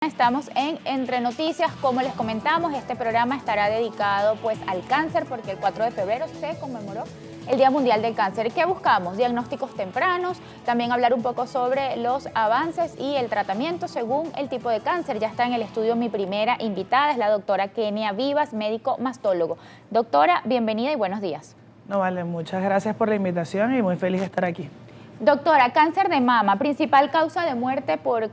Estamos en Entre Noticias. Como les comentamos, este programa estará dedicado pues al cáncer porque el 4 de febrero se conmemoró el Día Mundial del Cáncer. ¿Qué buscamos? Diagnósticos tempranos, también hablar un poco sobre los avances y el tratamiento según el tipo de cáncer. Ya está en el estudio mi primera invitada, es la doctora Kenia Vivas, médico mastólogo. Doctora, bienvenida y buenos días. No, vale, muchas gracias por la invitación y muy feliz de estar aquí. Doctora, cáncer de mama, principal causa de muerte por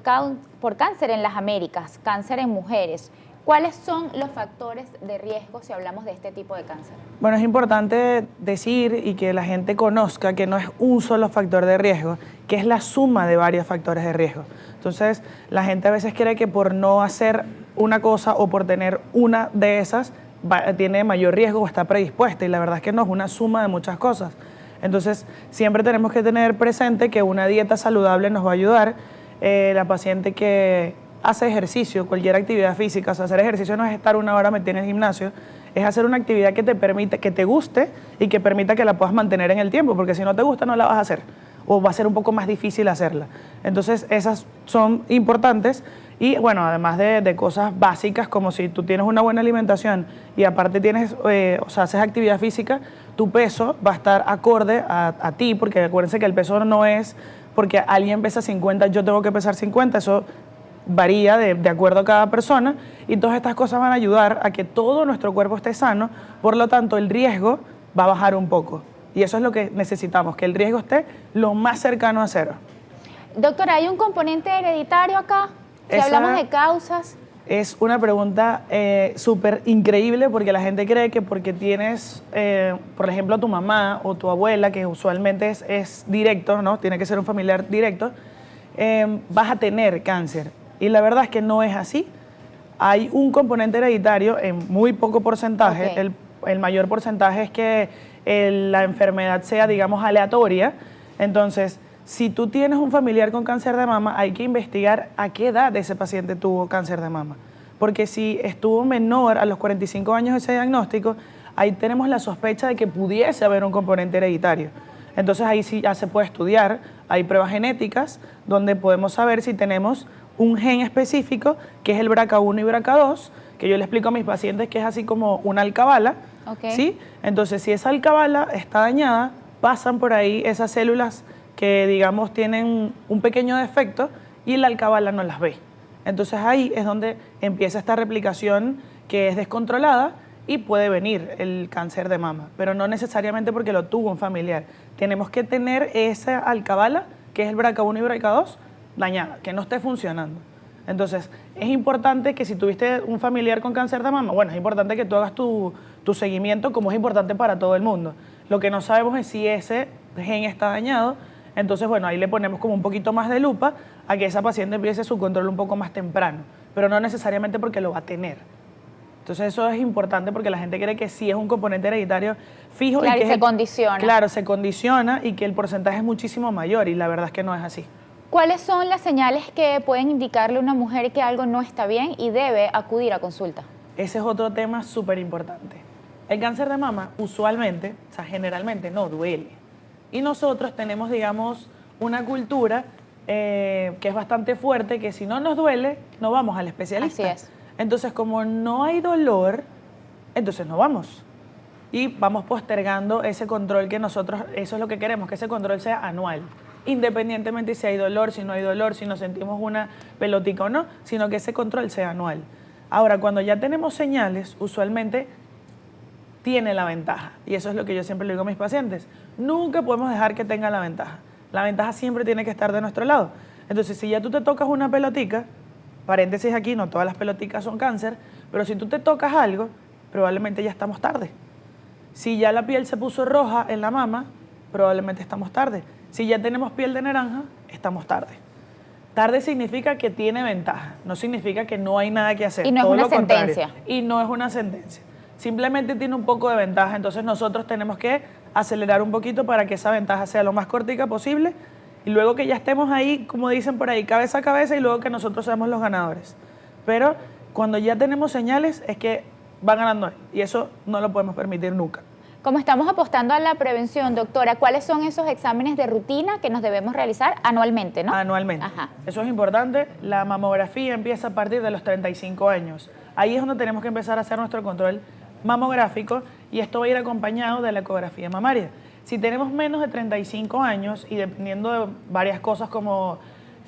cáncer en las Américas, cáncer en mujeres. ¿Cuáles son los factores de riesgo si hablamos de este tipo de cáncer? Bueno, es importante decir y que la gente conozca que no es un solo factor de riesgo, que es la suma de varios factores de riesgo. Entonces, la gente a veces cree que por no hacer una cosa o por tener una de esas tiene mayor riesgo o está predispuesta, y la verdad es que no, es una suma de muchas cosas. Entonces, siempre tenemos que tener presente que una dieta saludable nos va a ayudar. La paciente que hace ejercicio, cualquier actividad física, o sea, hacer ejercicio no es estar una hora metida en el gimnasio, es hacer una actividad que te permita, que te guste y que permita que la puedas mantener en el tiempo, porque si no te gusta no la vas a hacer, o va a ser un poco más difícil hacerla. Entonces, esas son importantes. Y bueno, además de cosas básicas como si tú tienes una buena alimentación y aparte tienes, o sea, haces actividad física, tu peso va a estar acorde a ti, porque acuérdense que el peso no es porque alguien pesa 50, yo tengo que pesar 50, eso varía de acuerdo a cada persona, y todas estas cosas van a ayudar a que todo nuestro cuerpo esté sano, por lo tanto el riesgo va a bajar un poco. Y eso es lo que necesitamos, que el riesgo esté lo más cercano a cero. Doctora, ¿hay un componente hereditario acá? Si hablamos de causas. Es una pregunta súper increíble, porque la gente cree que porque tienes, por ejemplo, a tu mamá o tu abuela, que usualmente es directo, ¿no? Tiene que ser un familiar directo, vas a tener cáncer. Y la verdad es que no es así. Hay un componente hereditario en muy poco porcentaje. Okay. El mayor porcentaje es que la enfermedad sea, digamos, aleatoria. Entonces, si tú tienes un familiar con cáncer de mama, hay que investigar a qué edad ese paciente tuvo cáncer de mama. Porque si estuvo menor a los 45 años ese diagnóstico, ahí tenemos la sospecha de que pudiese haber un componente hereditario. Entonces ahí sí ya se puede estudiar. Hay pruebas genéticas donde podemos saber si tenemos un gen específico, que es el BRCA1 y BRCA2, que yo le explico a mis pacientes que es así como una alcabala. Okay. ¿Sí? Entonces, si esa alcabala está dañada, pasan por ahí esas células que, digamos, tienen un pequeño defecto y la alcabala no las ve. Entonces ahí es donde empieza esta replicación que es descontrolada y puede venir el cáncer de mama, pero no necesariamente porque lo tuvo un familiar. Tenemos que tener esa alcabala, que es el BRCA1 y BRCA2, dañada, que no esté funcionando. Entonces, es importante que si tuviste un familiar con cáncer de mama, bueno, es importante que tú hagas tu seguimiento, como es importante para todo el mundo. Lo que no sabemos es si ese gen está dañado. Entonces, bueno, ahí le ponemos como un poquito más de lupa a que esa paciente empiece su control un poco más temprano, pero no necesariamente porque lo va a tener. Entonces, eso es importante porque la gente cree que sí es un componente hereditario fijo. Claro, y que se condiciona. Claro, se condiciona y que el porcentaje es muchísimo mayor, y la verdad es que no es así. ¿Cuáles son las señales que pueden indicarle a una mujer que algo no está bien y debe acudir a consulta? Ese es otro tema súper importante. El cáncer de mama usualmente, o sea, generalmente no duele. Y nosotros tenemos, digamos, una cultura que es bastante fuerte, que si no nos duele, no vamos al especialista. Así es. Entonces, como no hay dolor, entonces no vamos. Y vamos postergando ese control que nosotros, eso es lo que queremos, que ese control sea anual. Independientemente si hay dolor, si no hay dolor, si nos sentimos una pelotica o no, sino que ese control sea anual. Ahora, cuando ya tenemos señales, usualmente tiene la ventaja. Y eso es lo que yo siempre le digo a mis pacientes. Nunca podemos dejar que tenga la ventaja. La ventaja siempre tiene que estar de nuestro lado. Entonces, si ya tú te tocas una pelotica, paréntesis aquí, no todas las peloticas son cáncer, pero si tú te tocas algo, probablemente ya estamos tarde. Si ya la piel se puso roja en la mama, probablemente estamos tarde. Si ya tenemos piel de naranja, estamos tarde. Tarde significa que tiene ventaja, no significa que no hay nada que hacer. Y no es una sentencia. Y no es una sentencia. Simplemente tiene un poco de ventaja, entonces nosotros tenemos que acelerar un poquito para que esa ventaja sea lo más cortica posible, y luego que ya estemos ahí, como dicen por ahí, cabeza a cabeza, y luego que nosotros seamos los ganadores. Pero cuando ya tenemos señales es que va ganando, y eso no lo podemos permitir nunca. Como estamos apostando a la prevención, doctora, ¿cuáles son esos exámenes de rutina que nos debemos realizar anualmente, no? Anualmente. Ajá. Eso es importante. La mamografía empieza a partir de los 35 años. Ahí es donde tenemos que empezar a hacer nuestro control mamográfico y esto va a ir acompañado de la ecografía mamaria. Si tenemos menos de 35 años y dependiendo de varias cosas como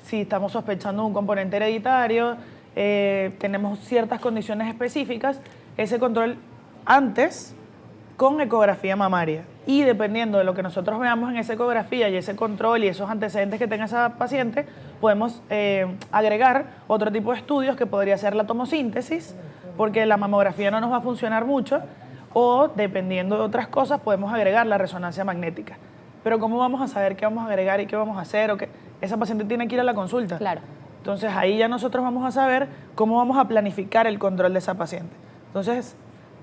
si estamos sospechando un componente hereditario, tenemos ciertas condiciones específicas, ese control antes con ecografía mamaria. Y dependiendo de lo que nosotros veamos en esa ecografía y ese control y esos antecedentes que tenga esa paciente, podemos agregar otro tipo de estudios que podría ser la tomosíntesis, porque la mamografía no nos va a funcionar mucho, o dependiendo de otras cosas podemos agregar la resonancia magnética. Pero ¿cómo vamos a saber qué vamos a agregar y qué vamos a hacer? Esa paciente tiene que ir a la consulta. Claro. Entonces ahí ya nosotros vamos a saber cómo vamos a planificar el control de esa paciente. Entonces,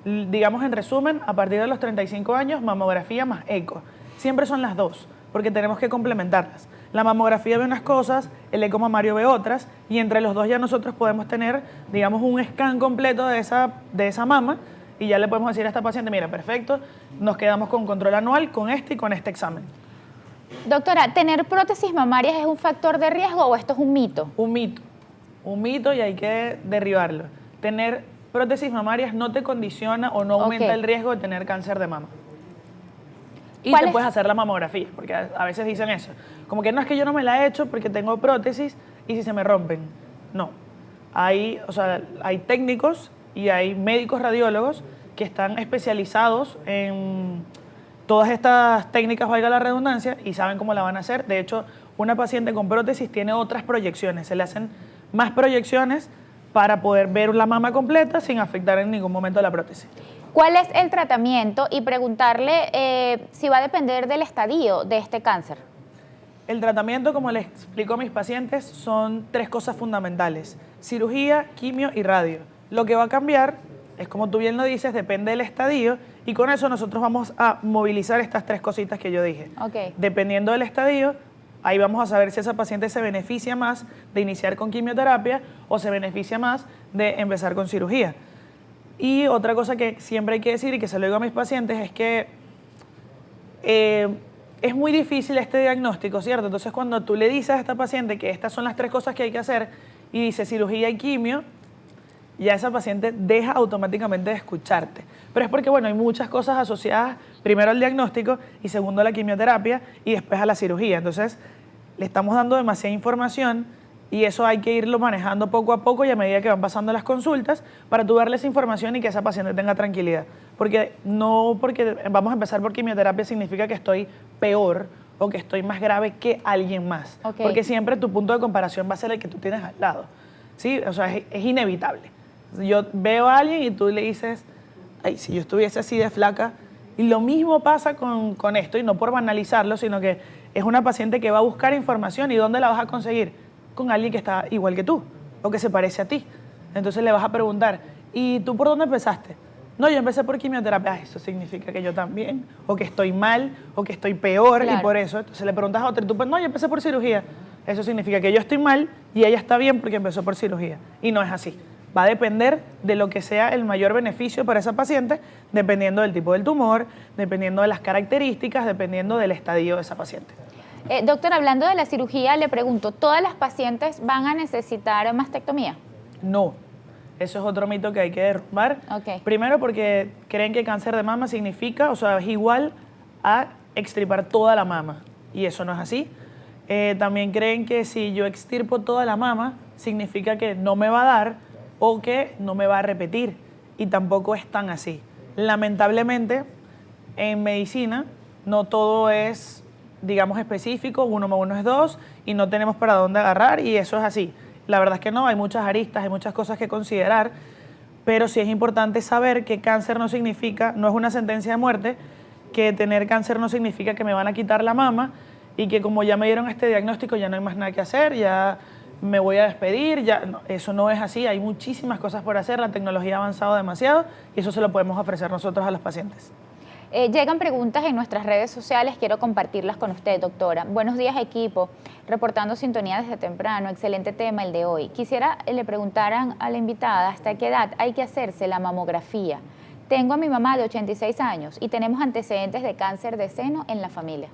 digamos en resumen, a partir de los 35 años, mamografía más eco. Siempre son las dos, porque tenemos que complementarlas. La mamografía ve unas cosas, el eco mamario ve otras, y entre los dos ya nosotros podemos tener, digamos, un scan completo de esa mama, y ya le podemos decir a esta paciente, mira, perfecto, nos quedamos con control anual con este y con este examen. Doctora, ¿tener prótesis mamarias es un factor de riesgo o esto es un mito? Un mito y hay que derribarlo. Tener prótesis mamarias no te condiciona o no aumenta el riesgo de tener cáncer de mama. Y te puedes hacer la mamografía, porque a veces dicen eso. Como que no es que yo no me la he hecho porque tengo prótesis y si se me rompen. No. Hay técnicos y hay médicos radiólogos que están especializados en todas estas técnicas, valga la redundancia, y saben cómo la van a hacer. De hecho, una paciente con prótesis tiene otras proyecciones. Se le hacen más proyecciones para poder ver la mama completa sin afectar en ningún momento la prótesis. ¿Cuál es el tratamiento? Y preguntarle si va a depender del estadio de este cáncer. El tratamiento, como les explico a mis pacientes, son 3 cosas fundamentales: cirugía, quimio y radio. Lo que va a cambiar es, como tú bien lo dices, depende del estadio y con eso nosotros vamos a movilizar estas 3 cositas que yo dije. Okay. Dependiendo del estadio, ahí vamos a saber si esa paciente se beneficia más de iniciar con quimioterapia o se beneficia más de empezar con cirugía. Y otra cosa que siempre hay que decir y que se lo digo a mis pacientes es que es muy difícil este diagnóstico, ¿cierto? Entonces cuando tú le dices a esta paciente que estas son las 3 cosas que hay que hacer y dice cirugía y quimio, ya esa paciente deja automáticamente de escucharte. Pero es porque, bueno, hay muchas cosas asociadas, primero al diagnóstico y segundo a la quimioterapia y después a la cirugía. Entonces, le estamos dando demasiada información y eso hay que irlo manejando poco a poco y a medida que van pasando las consultas para tú darle esa información y que esa paciente tenga tranquilidad. Porque no porque vamos a empezar por quimioterapia significa que estoy peor o que estoy más grave que alguien más. Okay. Porque siempre tu punto de comparación va a ser el que tú tienes al lado. ¿Sí? O sea, es inevitable. Yo veo a alguien y tú le dices, ay, si yo estuviese así de flaca. Y lo mismo pasa con esto, y no por banalizarlo, sino que es una paciente que va a buscar información. ¿Y dónde la vas a conseguir? Con alguien que está igual que tú o que se parece a ti. Entonces le vas a preguntar, ¿y tú por dónde empezaste? No, yo empecé por quimioterapia. Ah, eso significa que yo también, o que estoy mal, o que estoy peor, claro. Y por eso. Entonces le preguntas a otra y tú, pues no, yo empecé por cirugía. Eso significa que yo estoy mal y ella está bien porque empezó por cirugía. Y no es así. Va a depender de lo que sea el mayor beneficio para esa paciente, dependiendo del tipo del tumor, dependiendo de las características, dependiendo del estadio de esa paciente. Doctor, hablando de la cirugía, le pregunto, ¿todas las pacientes van a necesitar mastectomía? No, eso es otro mito que hay que derrumbar. Okay. Primero porque creen que cáncer de mama significa, o sea, es igual a extirpar toda la mama, y eso no es así. También creen que si yo extirpo toda la mama, significa que no me va a dar o que no me va a repetir, y tampoco es tan así. Lamentablemente, en medicina no todo es, digamos, específico, 1 más 1 es 2 y no tenemos para dónde agarrar y eso es así. La verdad es que no, hay muchas aristas, hay muchas cosas que considerar, pero sí es importante saber que cáncer no significa, no es una sentencia de muerte, que tener cáncer no significa que me van a quitar la mama y que como ya me dieron este diagnóstico ya no hay más nada que hacer, ya me voy a despedir, ya no, eso no es así, hay muchísimas cosas por hacer, la tecnología ha avanzado demasiado y eso se lo podemos ofrecer nosotros a los pacientes. Llegan preguntas en nuestras redes sociales, quiero compartirlas con usted, doctora. Buenos días, equipo, reportando sintonía desde temprano, excelente tema el de hoy. Quisiera le preguntaran a la invitada hasta qué edad hay que hacerse la mamografía. Tengo a mi mamá de 86 años y tenemos antecedentes de cáncer de seno en la familia.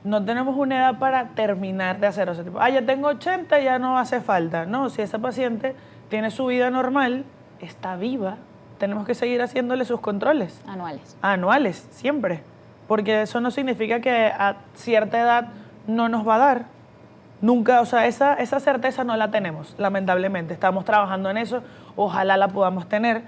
No tenemos una edad para terminar de hacer ese tipo. Ya tengo 80, ya no hace falta. No, si esa paciente tiene su vida normal, está viva, tenemos que seguir haciéndole sus controles. Anuales. Anuales, siempre. Porque eso no significa que a cierta edad no nos va a dar. Nunca, o sea, esa certeza no la tenemos, lamentablemente. Estamos trabajando en eso, ojalá la podamos tener.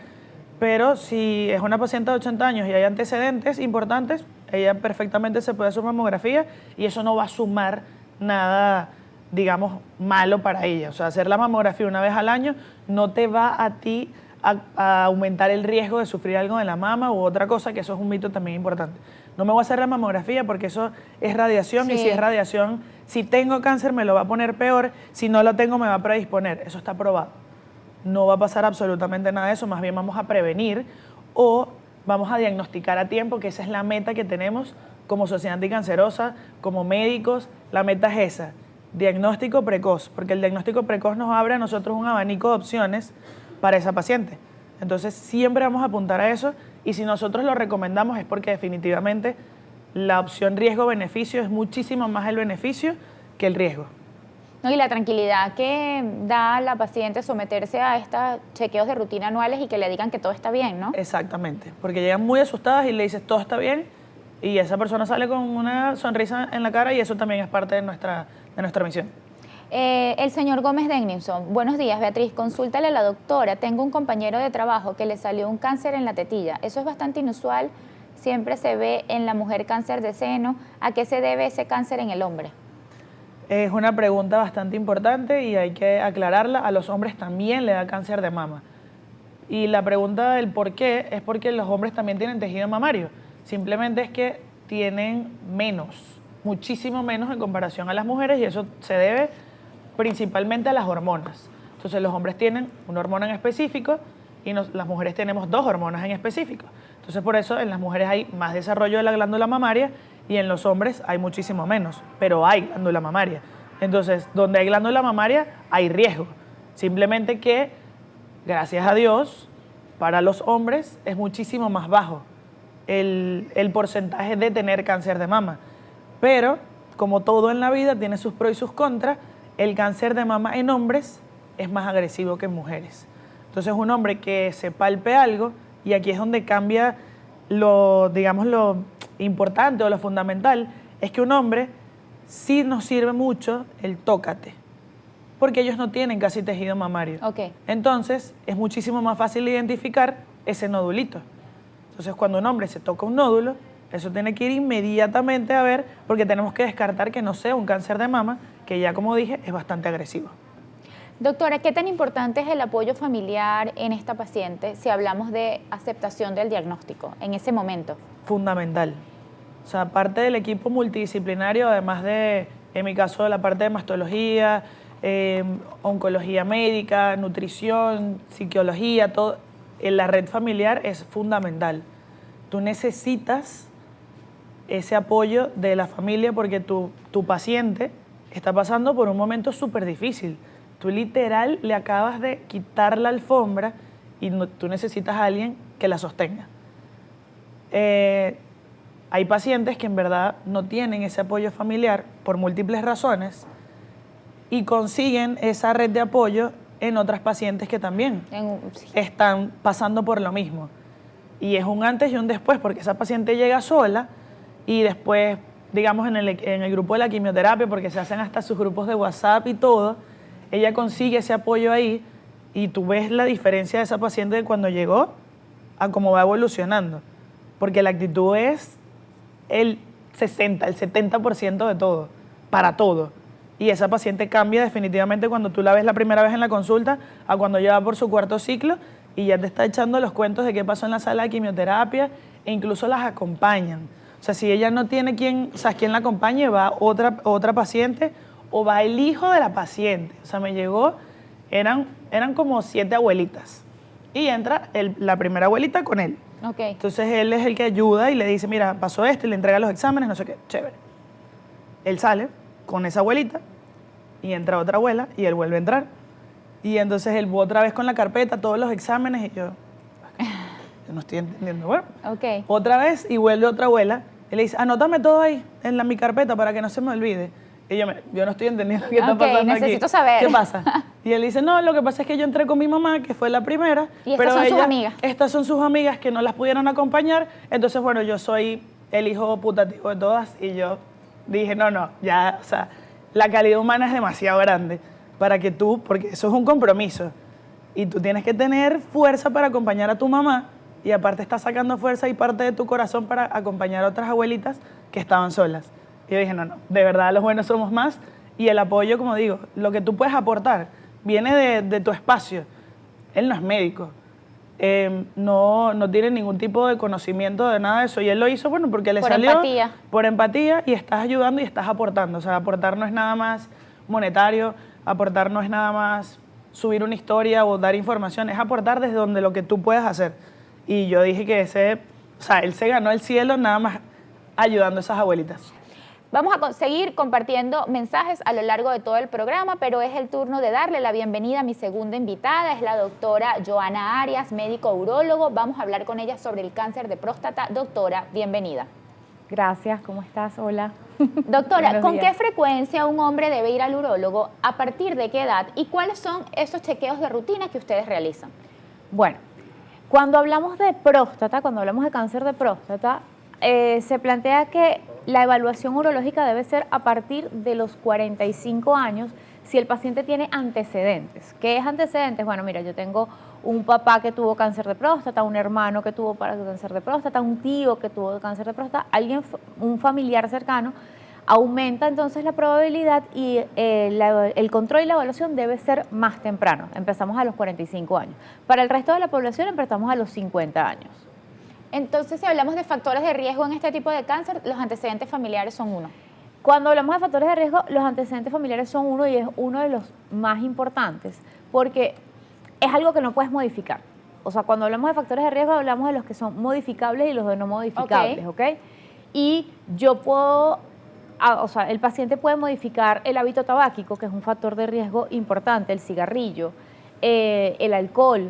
Pero si es una paciente de 80 años y hay antecedentes importantes, ella perfectamente se puede hacer mamografía y eso no va a sumar nada, digamos, malo para ella. O sea, hacer la mamografía una vez al año no te va a ti a aumentar el riesgo de sufrir algo de la mama u otra cosa, que eso es un mito también importante. No me voy a hacer la mamografía porque eso es radiación y si es radiación, si tengo cáncer me lo va a poner peor, si no lo tengo me va a predisponer. Eso está probado. No va a pasar absolutamente nada de eso, más bien vamos a prevenir o vamos a diagnosticar a tiempo, que esa es la meta que tenemos como sociedad anticancerosa, como médicos. La meta es esa, diagnóstico precoz, porque el diagnóstico precoz nos abre a nosotros un abanico de opciones para esa paciente. Entonces siempre vamos a apuntar a eso y si nosotros lo recomendamos es porque definitivamente la opción riesgo-beneficio es muchísimo más el beneficio que el riesgo. No, y la tranquilidad que da a la paciente someterse a estos chequeos de rutina anuales y que le digan que todo está bien, ¿no? Exactamente, porque llegan muy asustadas y le dices todo está bien y esa persona sale con una sonrisa en la cara y eso también es parte de nuestra misión. El señor Gómez Dennison, buenos días Beatriz, consúltale a la doctora, tengo un compañero de trabajo que le salió un cáncer en la tetilla, eso es bastante inusual, siempre se ve en la mujer cáncer de seno, ¿a qué se debe ese cáncer en el hombre? Es una pregunta bastante importante y hay que aclararla. A los hombres también le da cáncer de mama. Y la pregunta del por qué es porque los hombres también tienen tejido mamario. Simplemente es que tienen menos, muchísimo menos en comparación a las mujeres y eso se debe principalmente a las hormonas. Entonces los hombres tienen una hormona en específico y las mujeres tenemos 2 hormonas en específico. Entonces por eso en las mujeres hay más desarrollo de la glándula mamaria y en los hombres hay muchísimo menos, pero hay glándula mamaria. Entonces, donde hay glándula mamaria hay riesgo. Simplemente que, gracias a Dios, para los hombres es muchísimo más bajo el porcentaje de tener cáncer de mama. Pero, como todo en la vida, tiene sus pros y sus contras, el cáncer de mama en hombres es más agresivo que en mujeres. Entonces, un hombre que se palpe algo, y aquí es donde cambia lo importante o lo fundamental, es que un hombre sí nos sirve mucho el tócate, porque ellos no tienen casi tejido mamario. Okay. Entonces, es muchísimo más fácil identificar ese nodulito. Entonces, cuando un hombre se toca un nódulo, eso tiene que ir inmediatamente a ver, porque tenemos que descartar que no sea un cáncer de mama, que ya como dije, es bastante agresivo. Doctora, ¿qué tan importante es el apoyo familiar en esta paciente si hablamos de aceptación del diagnóstico en ese momento? Fundamental. O sea, parte del equipo multidisciplinario, además de, en mi caso, la parte de mastología, oncología médica, nutrición, psicología, todo, en la red familiar es fundamental. Tú necesitas ese apoyo de la familia porque tu paciente está pasando por un momento súper difícil. Tú literal le acabas de quitar la alfombra y tú necesitas a alguien que la sostenga. Hay pacientes que en verdad no tienen ese apoyo familiar por múltiples razones y consiguen esa red de apoyo en otras pacientes que también están pasando por lo mismo. Y es un antes y un después, porque esa paciente llega sola y después, digamos, en el grupo de la quimioterapia, porque se hacen hasta sus grupos de WhatsApp y todo, ella consigue ese apoyo ahí y tú ves la diferencia de esa paciente de cuando llegó a cómo va evolucionando. Porque la actitud es el 60, el 70% de todo, para todo. Y esa paciente cambia definitivamente cuando tú la ves la primera vez en la consulta a cuando ya va por su 4º ciclo y ya te está echando los cuentos de qué pasó en la sala de quimioterapia e incluso las acompañan. O sea, si ella no tiene quien la acompañe, va otra paciente o va el hijo de la paciente. O sea, me llegó, eran como 7 abuelitas y entra la primera abuelita con él. Okay. Entonces él es el que ayuda y le dice, mira, pasó esto y le entrega los exámenes, no sé qué, chévere. Él sale con esa abuelita y entra otra abuela y él vuelve a entrar. Y entonces él otra vez con la carpeta, todos los exámenes y yo... yo no estoy entendiendo. Bueno, Ok. otra vez y vuelve otra abuela y le dice, anótame todo ahí en mi carpeta para que no se me olvide. Y yo no estoy entendiendo qué está Ok, pasando aquí. necesito saber. ¿Qué pasa? Y él dice, no, lo que pasa es que yo entré con mi mamá, que fue la primera. Y estas pero son sus amigas. Estas son sus amigas que no las pudieron acompañar. Entonces, bueno, yo soy el hijo putativo de todas. Y yo dije, no, ya, o sea, la calidad humana es demasiado grande para que tú, porque eso es un compromiso. Y tú tienes que tener fuerza para acompañar a tu mamá. Y aparte estás sacando fuerza y parte de tu corazón para acompañar a otras abuelitas que estaban solas. Y yo dije, no, de verdad los buenos somos más. Y el apoyo, como digo, lo que tú puedes aportar viene de tu espacio. Él no es médico, no tiene ningún tipo de conocimiento de nada de eso. Y él lo hizo, bueno, porque le salió Empatía. por empatía y estás ayudando y estás aportando. O sea, aportar no es nada más monetario, aportar no es nada más subir una historia o dar información, es aportar desde donde lo que tú puedes hacer. Y yo dije que él se ganó el cielo nada más ayudando a esas abuelitas. Vamos a seguir compartiendo mensajes a lo largo de todo el programa, pero es el turno de darle la bienvenida a mi segunda invitada, es la doctora Joana Arias, médico urólogo. Vamos a hablar con ella sobre el cáncer de próstata. Doctora, bienvenida. Gracias, ¿cómo estás? Hola. Doctora, Buenos ¿con días. qué frecuencia un hombre debe ir al urólogo? ¿A partir de qué edad? ¿Y cuáles son esos chequeos de rutina que ustedes realizan? Bueno, cuando hablamos de próstata, cuando hablamos de cáncer de próstata, se plantea que la evaluación urológica debe ser a partir de los 45 años si el paciente tiene antecedentes. ¿Qué es antecedentes? Bueno, mira, yo tengo un papá que tuvo cáncer de próstata, un hermano que tuvo cáncer de próstata, un tío que tuvo cáncer de próstata, un familiar cercano, aumenta entonces la probabilidad y el control y la evaluación debe ser más temprano. Empezamos a los 45 años. Para el resto de la población empezamos a los 50 años. Entonces, si hablamos de factores de riesgo en este tipo de cáncer, los antecedentes familiares son uno. Cuando hablamos de factores de riesgo, los antecedentes familiares son uno y es uno de los más importantes porque es algo que no puedes modificar. O sea, cuando hablamos de factores de riesgo, hablamos de los que son modificables y los de no modificables, ¿ok? Y yo puedo, o sea, el paciente puede modificar el hábito tabáquico, que es un factor de riesgo importante, el cigarrillo, el alcohol,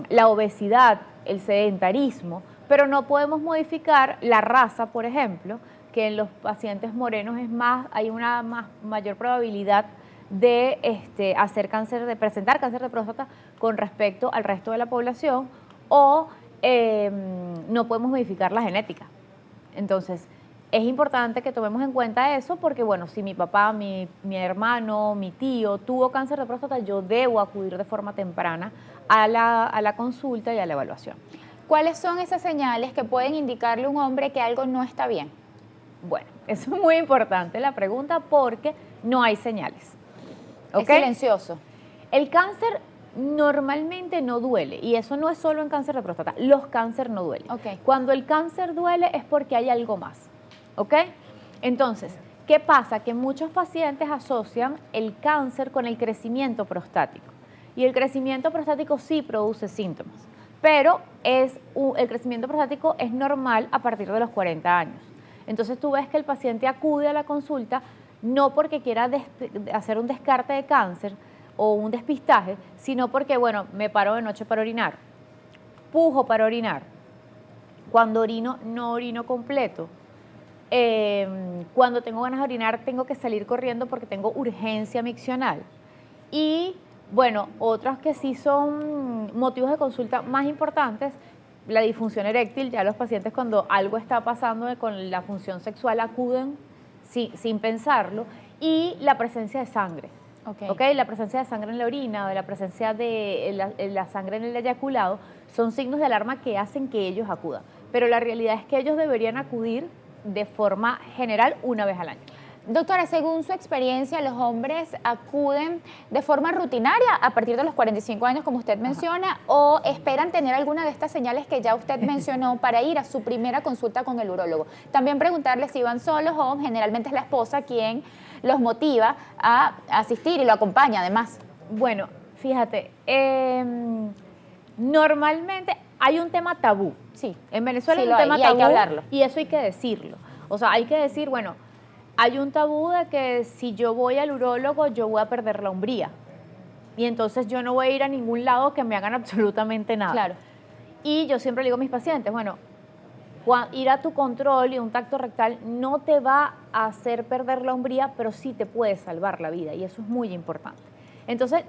la obesidad, el sedentarismo, pero no podemos modificar la raza, por ejemplo, que en los pacientes morenos hay una mayor probabilidad de presentar cáncer de próstata con respecto al resto de la población, o no podemos modificar la genética. Entonces, es importante que tomemos en cuenta eso porque, bueno, si mi papá, mi hermano, mi tío tuvo cáncer de próstata, yo debo acudir de forma temprana a la consulta y a la evaluación. ¿Cuáles son esas señales que pueden indicarle a un hombre que algo no está bien? Bueno, eso es muy importante la pregunta porque no hay señales. ¿Okay? Es silencioso. El cáncer normalmente no duele y eso no es solo en cáncer de próstata, los cánceres no duelen. Okay. Cuando el cáncer duele es porque hay algo más, ¿ok? Entonces, ¿qué pasa? Que muchos pacientes asocian el cáncer con el crecimiento prostático y el crecimiento prostático sí produce síntomas, pero el crecimiento prostático es normal a partir de los 40 años. Entonces tú ves que el paciente acude a la consulta no porque quiera hacer un descarte de cáncer o un despistaje, sino porque, bueno, me paro de noche para orinar, pujo para orinar, cuando orino no orino completo, cuando tengo ganas de orinar tengo que salir corriendo porque tengo urgencia miccional. Y bueno, otras que sí son motivos de consulta más importantes, la disfunción eréctil, ya los pacientes cuando algo está pasando con la función sexual acuden sin pensarlo, y la presencia de sangre. Okay. La presencia de sangre en la orina o la presencia de la sangre en el eyaculado son signos de alarma que hacen que ellos acudan. Pero la realidad es que ellos deberían acudir de forma general una vez al año. Doctora, según su experiencia, ¿los hombres acuden de forma rutinaria a partir de los 45 años, como usted menciona, o esperan tener alguna de estas señales que ya usted mencionó para ir a su primera consulta con el urólogo? También preguntarle si van solos o generalmente es la esposa quien los motiva a asistir y lo acompaña además. Bueno, fíjate, normalmente hay un tema tabú. Sí. En Venezuela sí, hay un tema tabú hay que hablarlo. Y eso hay que decirlo. O sea, hay que decir, bueno, hay un tabú de que si yo voy al urólogo yo voy a perder la hombría. y entonces yo no voy a ir a ningún lado que me hagan absolutamente nada. Claro. Y yo siempre le digo a mis pacientes, bueno, ir a tu control y un tacto rectal no te va a hacer perder la hombría, pero sí te puede salvar la vida y eso es muy importante. Entonces,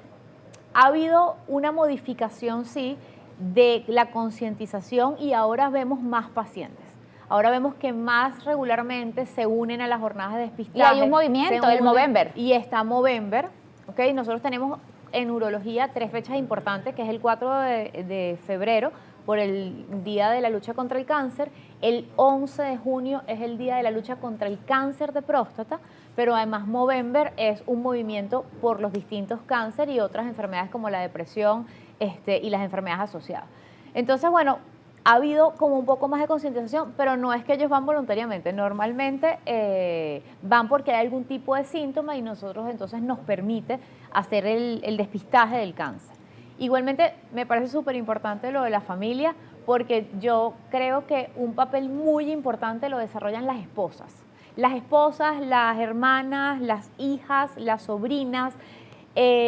ha habido una modificación, sí, de la concientización y ahora vemos más pacientes. Ahora vemos que más regularmente se unen a las jornadas de despistaje. Y hay un movimiento, el Movember. Y está Movember, ¿ok? Nosotros tenemos en urología 3 fechas importantes, que es el 4 de febrero, por el Día de la Lucha contra el Cáncer. El 11 de junio es el Día de la Lucha contra el Cáncer de Próstata, pero además Movember es un movimiento por los distintos cánceres y otras enfermedades como la depresión y las enfermedades asociadas. Entonces, bueno, ha habido como un poco más de concientización, pero no es que ellos van voluntariamente. Normalmente van porque hay algún tipo de síntoma y nosotros entonces nos permite hacer el despistaje del cáncer. Igualmente, me parece súper importante lo de la familia, porque yo creo que un papel muy importante lo desarrollan las esposas. Las esposas, las hermanas, las hijas, las sobrinas,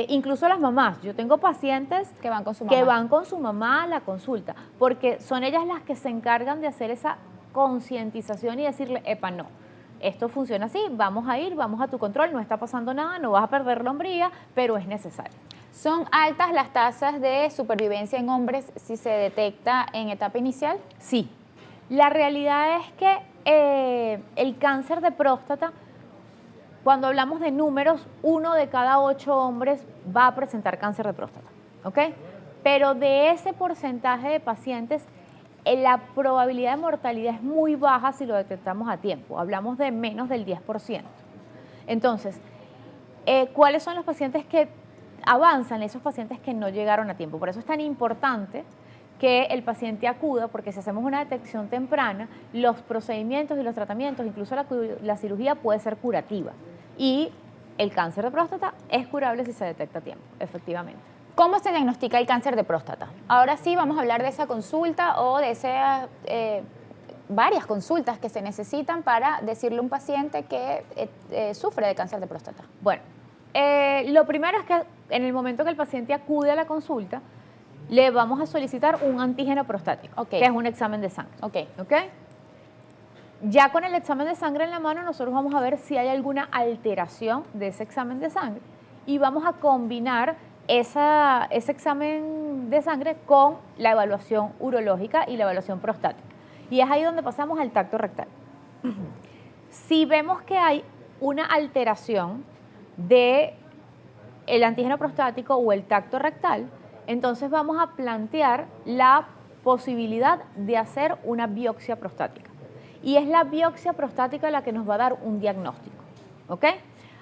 incluso las mamás. Yo tengo pacientes que van con su mamá. Que van con su mamá a la consulta, porque son ellas las que se encargan de hacer esa concientización y decirle, epa, no, esto funciona así, vamos a ir, vamos a tu control, no está pasando nada, no vas a perder la hombría, pero es necesario. ¿Son altas las tasas de supervivencia en hombres si se detecta en etapa inicial? Sí. La realidad es que el cáncer de próstata, cuando hablamos de números, 1 de cada 8 hombres va a presentar cáncer de próstata, ¿ok? Pero de ese porcentaje de pacientes, la probabilidad de mortalidad es muy baja si lo detectamos a tiempo. Hablamos de menos del 10%. Entonces, ¿cuáles son los pacientes que avanzan? Esos pacientes que no llegaron a tiempo. Por eso es tan importante que el paciente acuda, porque si hacemos una detección temprana, los procedimientos y los tratamientos, incluso la cirugía puede ser curativa. Y el cáncer de próstata es curable si se detecta a tiempo, efectivamente. ¿Cómo se diagnostica el cáncer de próstata? Ahora sí vamos a hablar de esa consulta o de esas varias consultas que se necesitan para decirle a un paciente que sufre de cáncer de próstata. Bueno, lo primero es que en el momento que el paciente acude a la consulta, le vamos a solicitar un antígeno prostático, que es un examen de sangre. ¿Ok? Ya con el examen de sangre en la mano, nosotros vamos a ver si hay alguna alteración de ese examen de sangre y vamos a combinar ese examen de sangre con la evaluación urológica y la evaluación prostática. Y es ahí donde pasamos al tacto rectal. Si vemos que hay una alteración del antígeno prostático o el tacto rectal, entonces vamos a plantear la posibilidad de hacer una biopsia prostática. Y es la biopsia prostática la que nos va a dar un diagnóstico, ¿ok?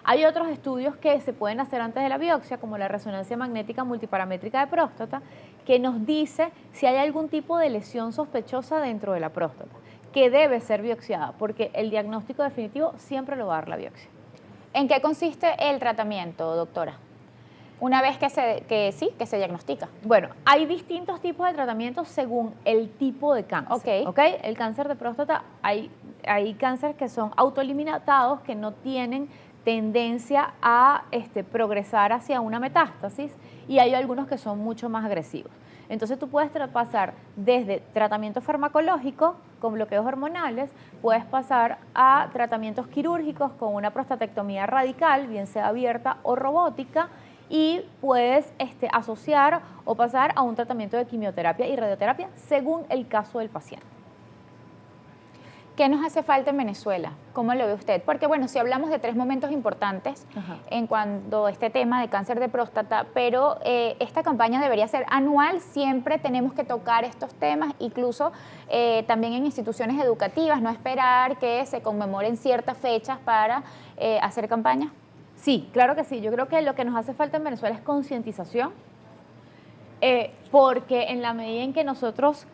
Hay otros estudios que se pueden hacer antes de la biopsia, como la resonancia magnética multiparamétrica de próstata, que nos dice si hay algún tipo de lesión sospechosa dentro de la próstata, que debe ser biopsiada, porque el diagnóstico definitivo siempre lo va a dar la biopsia. ¿En qué consiste el tratamiento, doctora? Una vez que se diagnostica. Bueno, hay distintos tipos de tratamientos según el tipo de cáncer. ¿Ok? El cáncer de próstata, hay cánceres que son autolimitados, que no tienen tendencia a progresar hacia una metástasis, y hay algunos que son mucho más agresivos. Entonces tú puedes pasar desde tratamiento farmacológico con bloqueos hormonales, puedes pasar a tratamientos quirúrgicos con una prostatectomía radical, bien sea abierta o robótica, y puedes asociar o pasar a un tratamiento de quimioterapia y radioterapia según el caso del paciente. ¿Qué nos hace falta en Venezuela? ¿Cómo lo ve usted? Porque bueno, si hablamos de 3 momentos importantes en cuanto a este tema de cáncer de próstata, pero esta campaña debería ser anual, siempre tenemos que tocar estos temas, incluso también en instituciones educativas, no esperar que se conmemoren ciertas fechas para hacer campaña. Sí, claro que sí. Yo creo que lo que nos hace falta en Venezuela es concientización, porque en la medida en que nosotros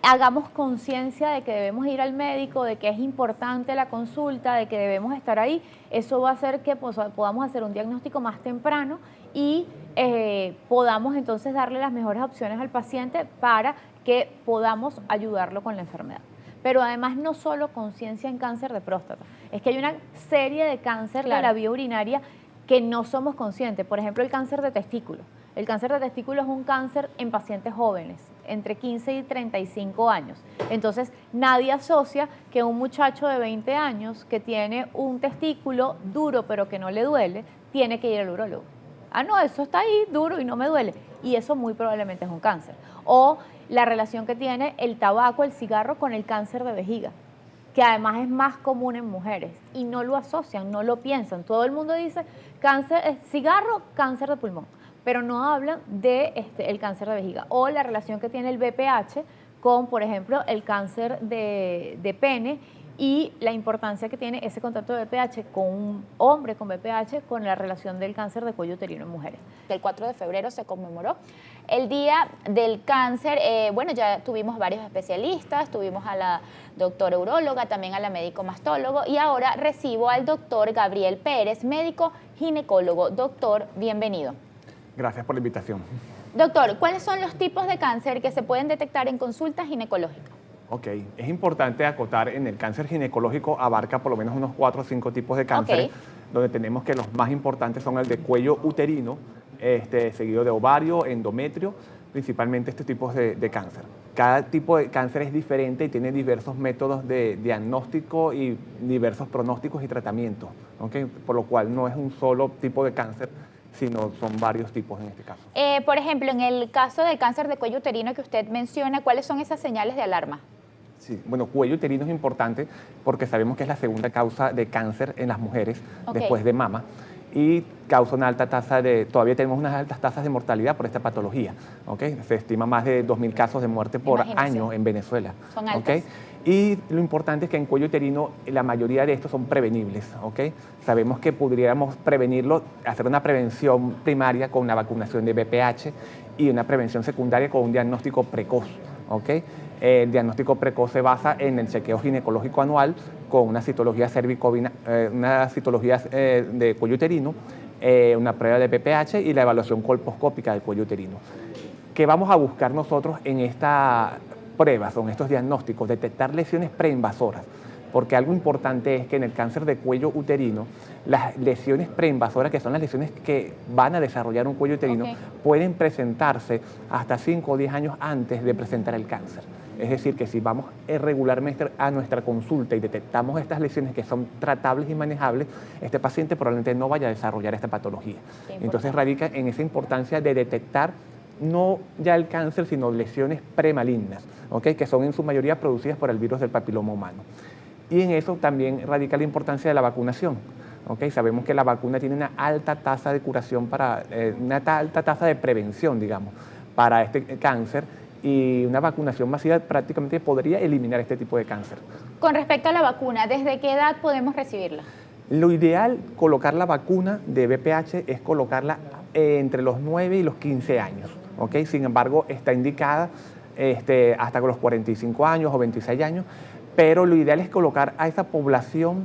hagamos conciencia de que debemos ir al médico, de que es importante la consulta, de que debemos estar ahí, eso va a hacer que podamos hacer un diagnóstico más temprano y podamos entonces darle las mejores opciones al paciente para que podamos ayudarlo con la enfermedad. Pero además no solo conciencia en cáncer de próstata, es que hay una serie de cáncer de la vía urinaria que no somos conscientes. Por ejemplo, el cáncer de testículo. El cáncer de testículo es un cáncer en pacientes jóvenes, entre 15 y 35 años. Entonces, nadie asocia que un muchacho de 20 años que tiene un testículo duro pero que no le duele, tiene que ir al urólogo. Ah, no, eso está ahí duro y no me duele. Y eso muy probablemente es un cáncer. O la relación que tiene el tabaco, el cigarro con el cáncer de vejiga, que además es más común en mujeres y no lo asocian, no lo piensan. Todo el mundo dice cáncer, cigarro, cáncer de pulmón, pero no hablan de el cáncer de vejiga o la relación que tiene el BPH con, por ejemplo, el cáncer de pene y la importancia que tiene ese contacto de BPH con un hombre con BPH con la relación del cáncer de cuello uterino en mujeres. El 4 de febrero se conmemoró el Día del Cáncer. Bueno, ya tuvimos varios especialistas, tuvimos a la doctora uróloga, también a la médico mastólogo y ahora recibo al doctor Gabriel Pérez, médico ginecólogo. Doctor, bienvenido. Gracias por la invitación. Doctor, ¿cuáles son los tipos de cáncer que se pueden detectar en consulta ginecológica? Ok, es importante acotar, en el cáncer ginecológico abarca por lo menos unos 4 o 5 tipos de cánceres, donde tenemos que los más importantes son el de cuello uterino, seguido de ovario, endometrio, principalmente estos tipos de cáncer. Cada tipo de cáncer es diferente y tiene diversos métodos de diagnóstico y diversos pronósticos y tratamientos, ¿okay? Por lo cual no es un solo tipo de cáncer, sino son varios tipos en este caso. Por ejemplo, en el caso del cáncer de cuello uterino que usted menciona, ¿cuáles son esas señales de alarma? Sí, bueno, cuello uterino es importante porque sabemos que es la segunda causa de cáncer en las mujeres después de mama y causa una alta tasa todavía tenemos unas altas tasas de mortalidad por esta patología, ¿okay? Se estima más de 2.000 casos de muerte por año en Venezuela. Son altas. ¿Okay? Y lo importante es que en cuello uterino la mayoría de estos son prevenibles, ¿okay? Sabemos que podríamos prevenirlo, hacer una prevención primaria con una vacunación de VPH y una prevención secundaria con un diagnóstico precoz, ¿okay? El diagnóstico precoz se basa en el chequeo ginecológico anual con una citología una citología de cuello uterino, una prueba de VPH y la evaluación colposcópica del cuello uterino. ¿Qué vamos a buscar nosotros en estas pruebas o en estos diagnósticos? Detectar lesiones preinvasoras, porque algo importante es que en el cáncer de cuello uterino, las lesiones preinvasoras, que son las lesiones que van a desarrollar un cuello uterino, pueden presentarse hasta 5 o 10 años antes de presentar el cáncer. Es decir, que si vamos regularmente a nuestra consulta y detectamos estas lesiones que son tratables y manejables, este paciente probablemente no vaya a desarrollar esta patología. Entonces radica en esa importancia de detectar no ya el cáncer, sino lesiones premalignas, ¿okay? Que son en su mayoría producidas por el virus del papiloma humano. Y en eso también radica la importancia de la vacunación. ¿Okay? Sabemos que la vacuna tiene una alta tasa de curación, una alta tasa de prevención, digamos, para este cáncer, y una vacunación masiva prácticamente podría eliminar este tipo de cáncer. Con respecto a la vacuna, ¿desde qué edad podemos recibirla? Lo ideal, colocar la vacuna de VPH es colocarla entre los 9 y los 15 años. ¿Okay? Sin embargo, está indicada hasta con los 45 años o 26 años, pero lo ideal es colocar a esa población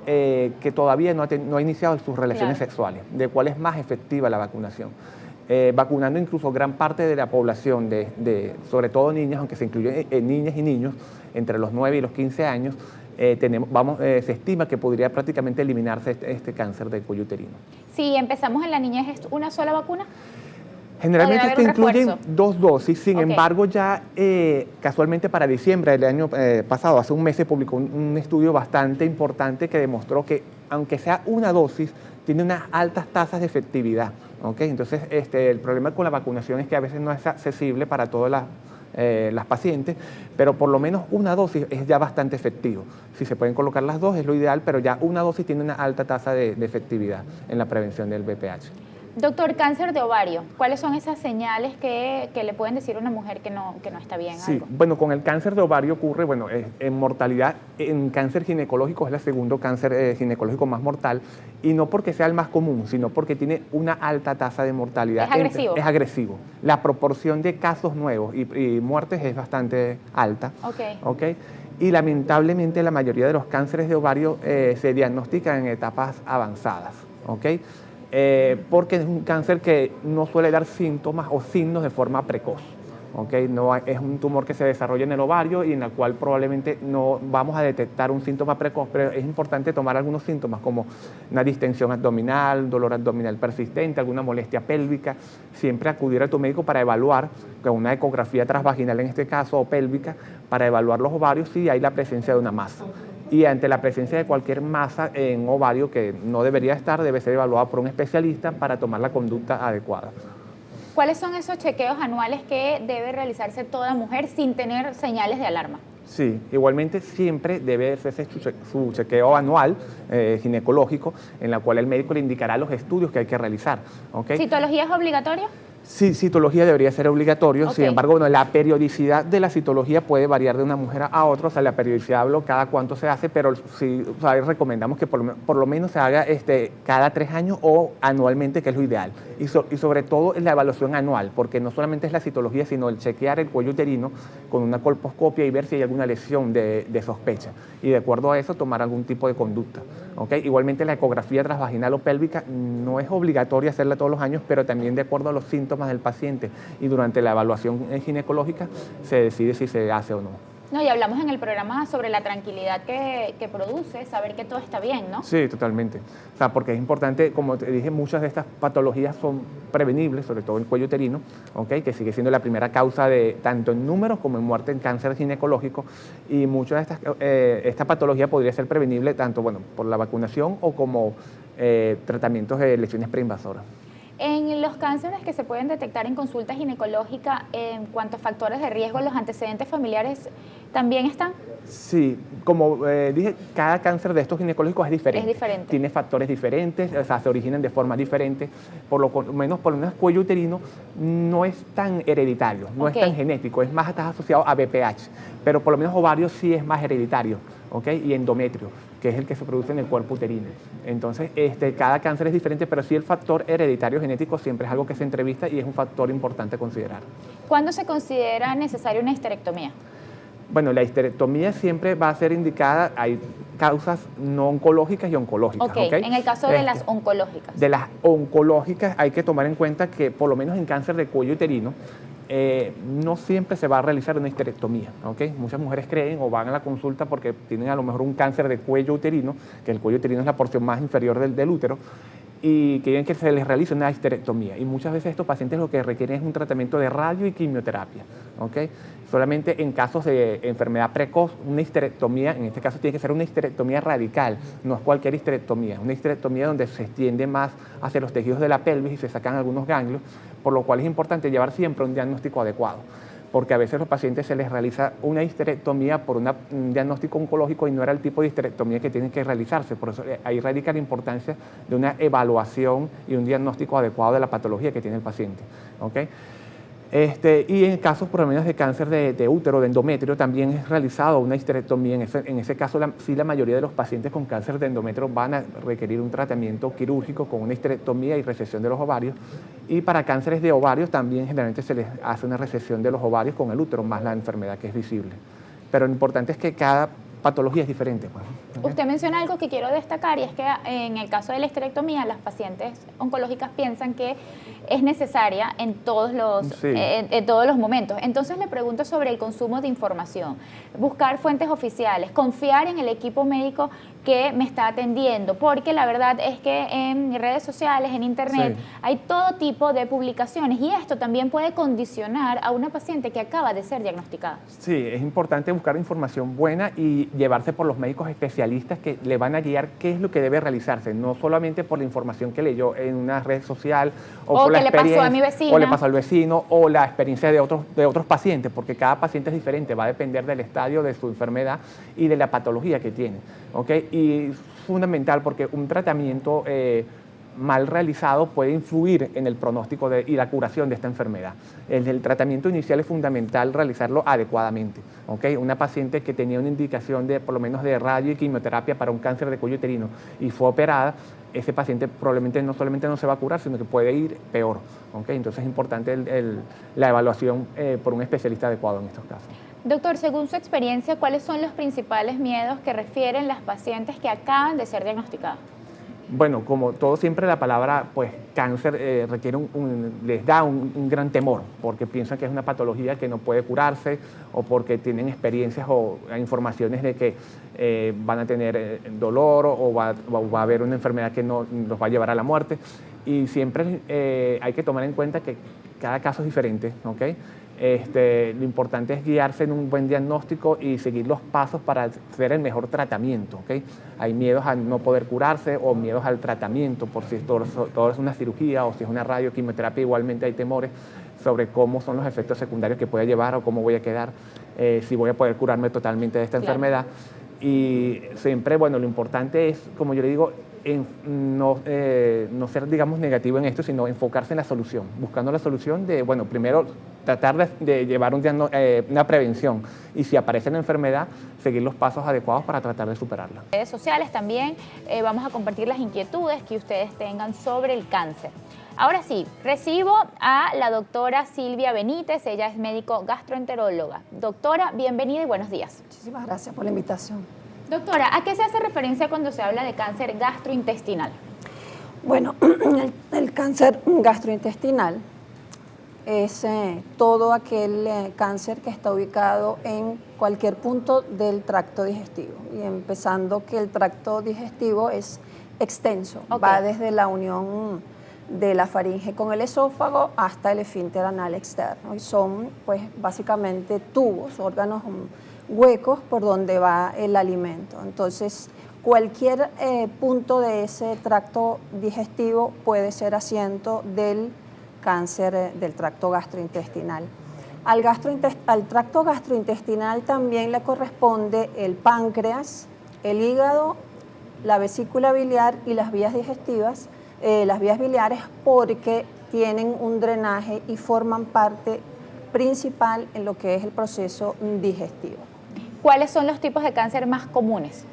que todavía no ha iniciado sus relaciones sexuales, de cuál es más efectiva la vacunación. Vacunando incluso gran parte de la población, sobre todo niñas, aunque se incluyen niñas y niños, entre los 9 y los 15 años, se estima que podría prácticamente eliminarse este cáncer de cuello uterino. Si empezamos en la niñez, ¿es una sola vacuna? Generalmente se incluyen 2 dosis, sin embargo ya casualmente para diciembre del año pasado, hace un mes, se publicó un estudio bastante importante que demostró que aunque sea una dosis, tiene unas altas tasas de efectividad. ¿Okay? Entonces el problema con la vacunación es que a veces no es accesible para todas las pacientes, pero por lo menos una dosis es ya bastante efectivo. Si se pueden colocar las 2 es lo ideal, pero ya una dosis tiene una alta tasa de efectividad en la prevención del VPH. Doctor, cáncer de ovario, ¿cuáles son esas señales que le pueden decir a una mujer que no está bien? Sí, algo? bueno, con el cáncer de ovario ocurre, en mortalidad, en cáncer ginecológico es el segundo cáncer ginecológico más mortal, y no porque sea el más común, sino porque tiene una alta tasa de mortalidad. ¿Es agresivo? Es agresivo. La proporción de casos nuevos y muertes es bastante alta. ¿Okay? Y lamentablemente la mayoría de los cánceres de ovario se diagnostican en etapas avanzadas. ¿Okay? Porque es un cáncer que no suele dar síntomas o signos de forma precoz. ¿ok? No es un tumor que se desarrolla en el ovario y en el cual probablemente no vamos a detectar un síntoma precoz, pero es importante tomar algunos síntomas como una distensión abdominal, dolor abdominal persistente, alguna molestia pélvica, siempre acudir a tu médico para evaluar, con una ecografía transvaginal en este caso o pélvica, para evaluar los ovarios si hay la presencia de una masa. Y ante la presencia de cualquier masa en ovario que no debería estar, debe ser evaluada por un especialista para tomar la conducta adecuada. ¿Cuáles son esos chequeos anuales que debe realizarse toda mujer sin tener señales de alarma? Sí, igualmente siempre debe hacerse su chequeo anual ginecológico, en la cual el médico le indicará los estudios que hay que realizar. ¿Okay? ¿Citología es obligatoria? Sí, citología debería ser obligatorio, Ok. sin embargo, bueno, la periodicidad de la citología puede variar de una mujer a otra, o sea, la periodicidad hablo cada cuánto se hace, pero sí, o sea, recomendamos que por lo menos se haga cada 3 años o anualmente, que es lo ideal. Y sobre todo la evaluación anual, porque no solamente es la citología, sino el chequear el cuello uterino con una colposcopia y ver si hay alguna lesión de sospecha. Y de acuerdo a eso, tomar algún tipo de conducta. ¿Okay? Igualmente, la ecografía transvaginal o pélvica no es obligatoria hacerla todos los años, pero también de acuerdo a los síntomas del paciente y durante la evaluación ginecológica se decide si se hace o no. No, y hablamos en el programa sobre la tranquilidad que produce, saber que todo está bien, ¿no? Sí, totalmente. O sea, porque es importante, como te dije, muchas de estas patologías son prevenibles, sobre todo el cuello uterino, ¿okay? Que sigue siendo la primera causa de tanto en números como en muerte en cáncer ginecológico, y muchas de esta patología podría ser prevenible tanto, bueno, por la vacunación o como tratamientos de lesiones preinvasoras. En los cánceres que se pueden detectar en consulta ginecológica, en cuanto a factores de riesgo, los antecedentes familiares también están. Sí, como dije, cada cáncer de estos ginecológicos es diferente. Es diferente. Tiene factores diferentes, o sea, se originan de forma diferente. Por lo menos el cuello uterino no es tan hereditario, no es tan genético, es más está asociado a BPH. Pero por lo menos ovario sí es más hereditario, ¿ok? Y endometrio, que es el que se produce en el cuerpo uterino. Entonces, cada cáncer es diferente, pero sí el factor hereditario genético siempre es algo que se entrevista y es un factor importante a considerar. ¿Cuándo se considera necesaria una histerectomía? Bueno, la histerectomía siempre va a ser indicada, hay causas no oncológicas y oncológicas. Ok, en el caso de las oncológicas. De las oncológicas hay que tomar en cuenta que por lo menos en cáncer de cuello uterino no siempre se va a realizar una histerectomía. ¿Okay? Muchas mujeres creen o van a la consulta porque tienen a lo mejor un cáncer de cuello uterino, que el cuello uterino es la porción más inferior del útero, y quieren que se les realice una histerectomía. Y muchas veces estos pacientes lo que requieren es un tratamiento de radio y quimioterapia. ¿Okay? Solamente en casos de enfermedad precoz, una histerectomía, en este caso tiene que ser una histerectomía radical, no es cualquier histerectomía, una histerectomía donde se extiende más hacia los tejidos de la pelvis y se sacan algunos ganglios, por lo cual es importante llevar siempre un diagnóstico adecuado, porque a veces a los pacientes se les realiza una histerectomía por un diagnóstico oncológico y no era el tipo de histerectomía que tienen que realizarse. Por eso ahí radica la importancia de una evaluación y un diagnóstico adecuado de la patología que tiene el paciente. ¿Okay? Y en casos por lo menos de cáncer de útero, de endometrio, también es realizado una histerectomía. En ese caso, sí, la mayoría de los pacientes con cáncer de endometrio van a requerir un tratamiento quirúrgico con una histerectomía y resección de los ovarios. Y para cánceres de ovarios también generalmente se les hace una resección de los ovarios con el útero, más la enfermedad que es visible. Pero lo importante es que cada patología es diferente. Pues. Usted menciona algo que quiero destacar, y es que en el caso de la histerectomía, las pacientes oncológicas piensan que es necesaria en todos los momentos. Entonces le pregunto sobre el consumo de información, buscar fuentes oficiales, confiar en el equipo médico que me está atendiendo, porque la verdad es que en redes sociales, en internet, hay todo tipo de publicaciones, y esto también puede condicionar a una paciente que acaba de ser diagnosticada. Sí, es importante buscar información buena y llevarse por los médicos especialistas que le van a guiar qué es lo que debe realizarse, no solamente por la información que leyó en una red social o por la que le pasó a mi vecina, o le pasó al vecino, o la experiencia de otros pacientes, porque cada paciente es diferente, va a depender del estadio de su enfermedad y de la patología que tiene. ¿Okay? Y es fundamental porque un tratamiento mal realizado puede influir en el pronóstico y la curación de esta enfermedad. El tratamiento inicial es fundamental realizarlo adecuadamente. ¿Okay? Una paciente que tenía una indicación de por lo menos de radio y quimioterapia para un cáncer de cuello uterino y fue operada, ese paciente probablemente no solamente no se va a curar, sino que puede ir peor. ¿Okay? Entonces es importante la evaluación por un especialista adecuado en estos casos. Doctor, según su experiencia, ¿cuáles son los principales miedos que refieren las pacientes que acaban de ser diagnosticadas? Bueno, como todo siempre la palabra pues cáncer requiere les da un gran temor porque piensan que es una patología que no puede curarse o porque tienen experiencias o informaciones de que van a tener dolor o va a haber una enfermedad que no los va a llevar a la muerte. Y siempre hay que tomar en cuenta que cada caso es diferente, ¿ok? Lo importante es guiarse en un buen diagnóstico y seguir los pasos para hacer el mejor tratamiento, ¿ok? Hay miedos a no poder curarse o miedos al tratamiento, por si todo es una cirugía o si es una radioquimioterapia, igualmente hay temores sobre cómo son los efectos secundarios que puede llevar o cómo voy a quedar, si voy a poder curarme totalmente de esta enfermedad. Y siempre, bueno, lo importante es, como yo le digo, no ser, digamos, negativo en esto, sino enfocarse en la solución, buscando la solución de, bueno, primero tratar de llevar una prevención y si aparece la enfermedad, seguir los pasos adecuados para tratar de superarla. En redes sociales también vamos a compartir las inquietudes que ustedes tengan sobre el cáncer. Ahora sí, recibo a la doctora Silvia Benítez, ella es médico gastroenteróloga. Doctora, bienvenida y buenos días. Muchísimas gracias por la invitación. Doctora, ¿a qué se hace referencia cuando se habla de cáncer gastrointestinal? Bueno, el cáncer gastrointestinal es todo aquel cáncer que está ubicado en cualquier punto del tracto digestivo. Y empezando que el tracto digestivo es extenso, va desde la unión de la faringe con el esófago hasta el esfínter anal externo. Y son, pues, básicamente tubos, órganos huecos por donde va el alimento. Entonces, cualquier punto de ese tracto digestivo puede ser asiento del cáncer del tracto gastrointestinal. Al tracto gastrointestinal también le corresponde el páncreas, el hígado, la vesícula biliar y las vías digestivas, las vías biliares, porque tienen un drenaje y forman parte principal en lo que es el proceso digestivo. ¿Cuáles son los tipos de cáncer más comunes?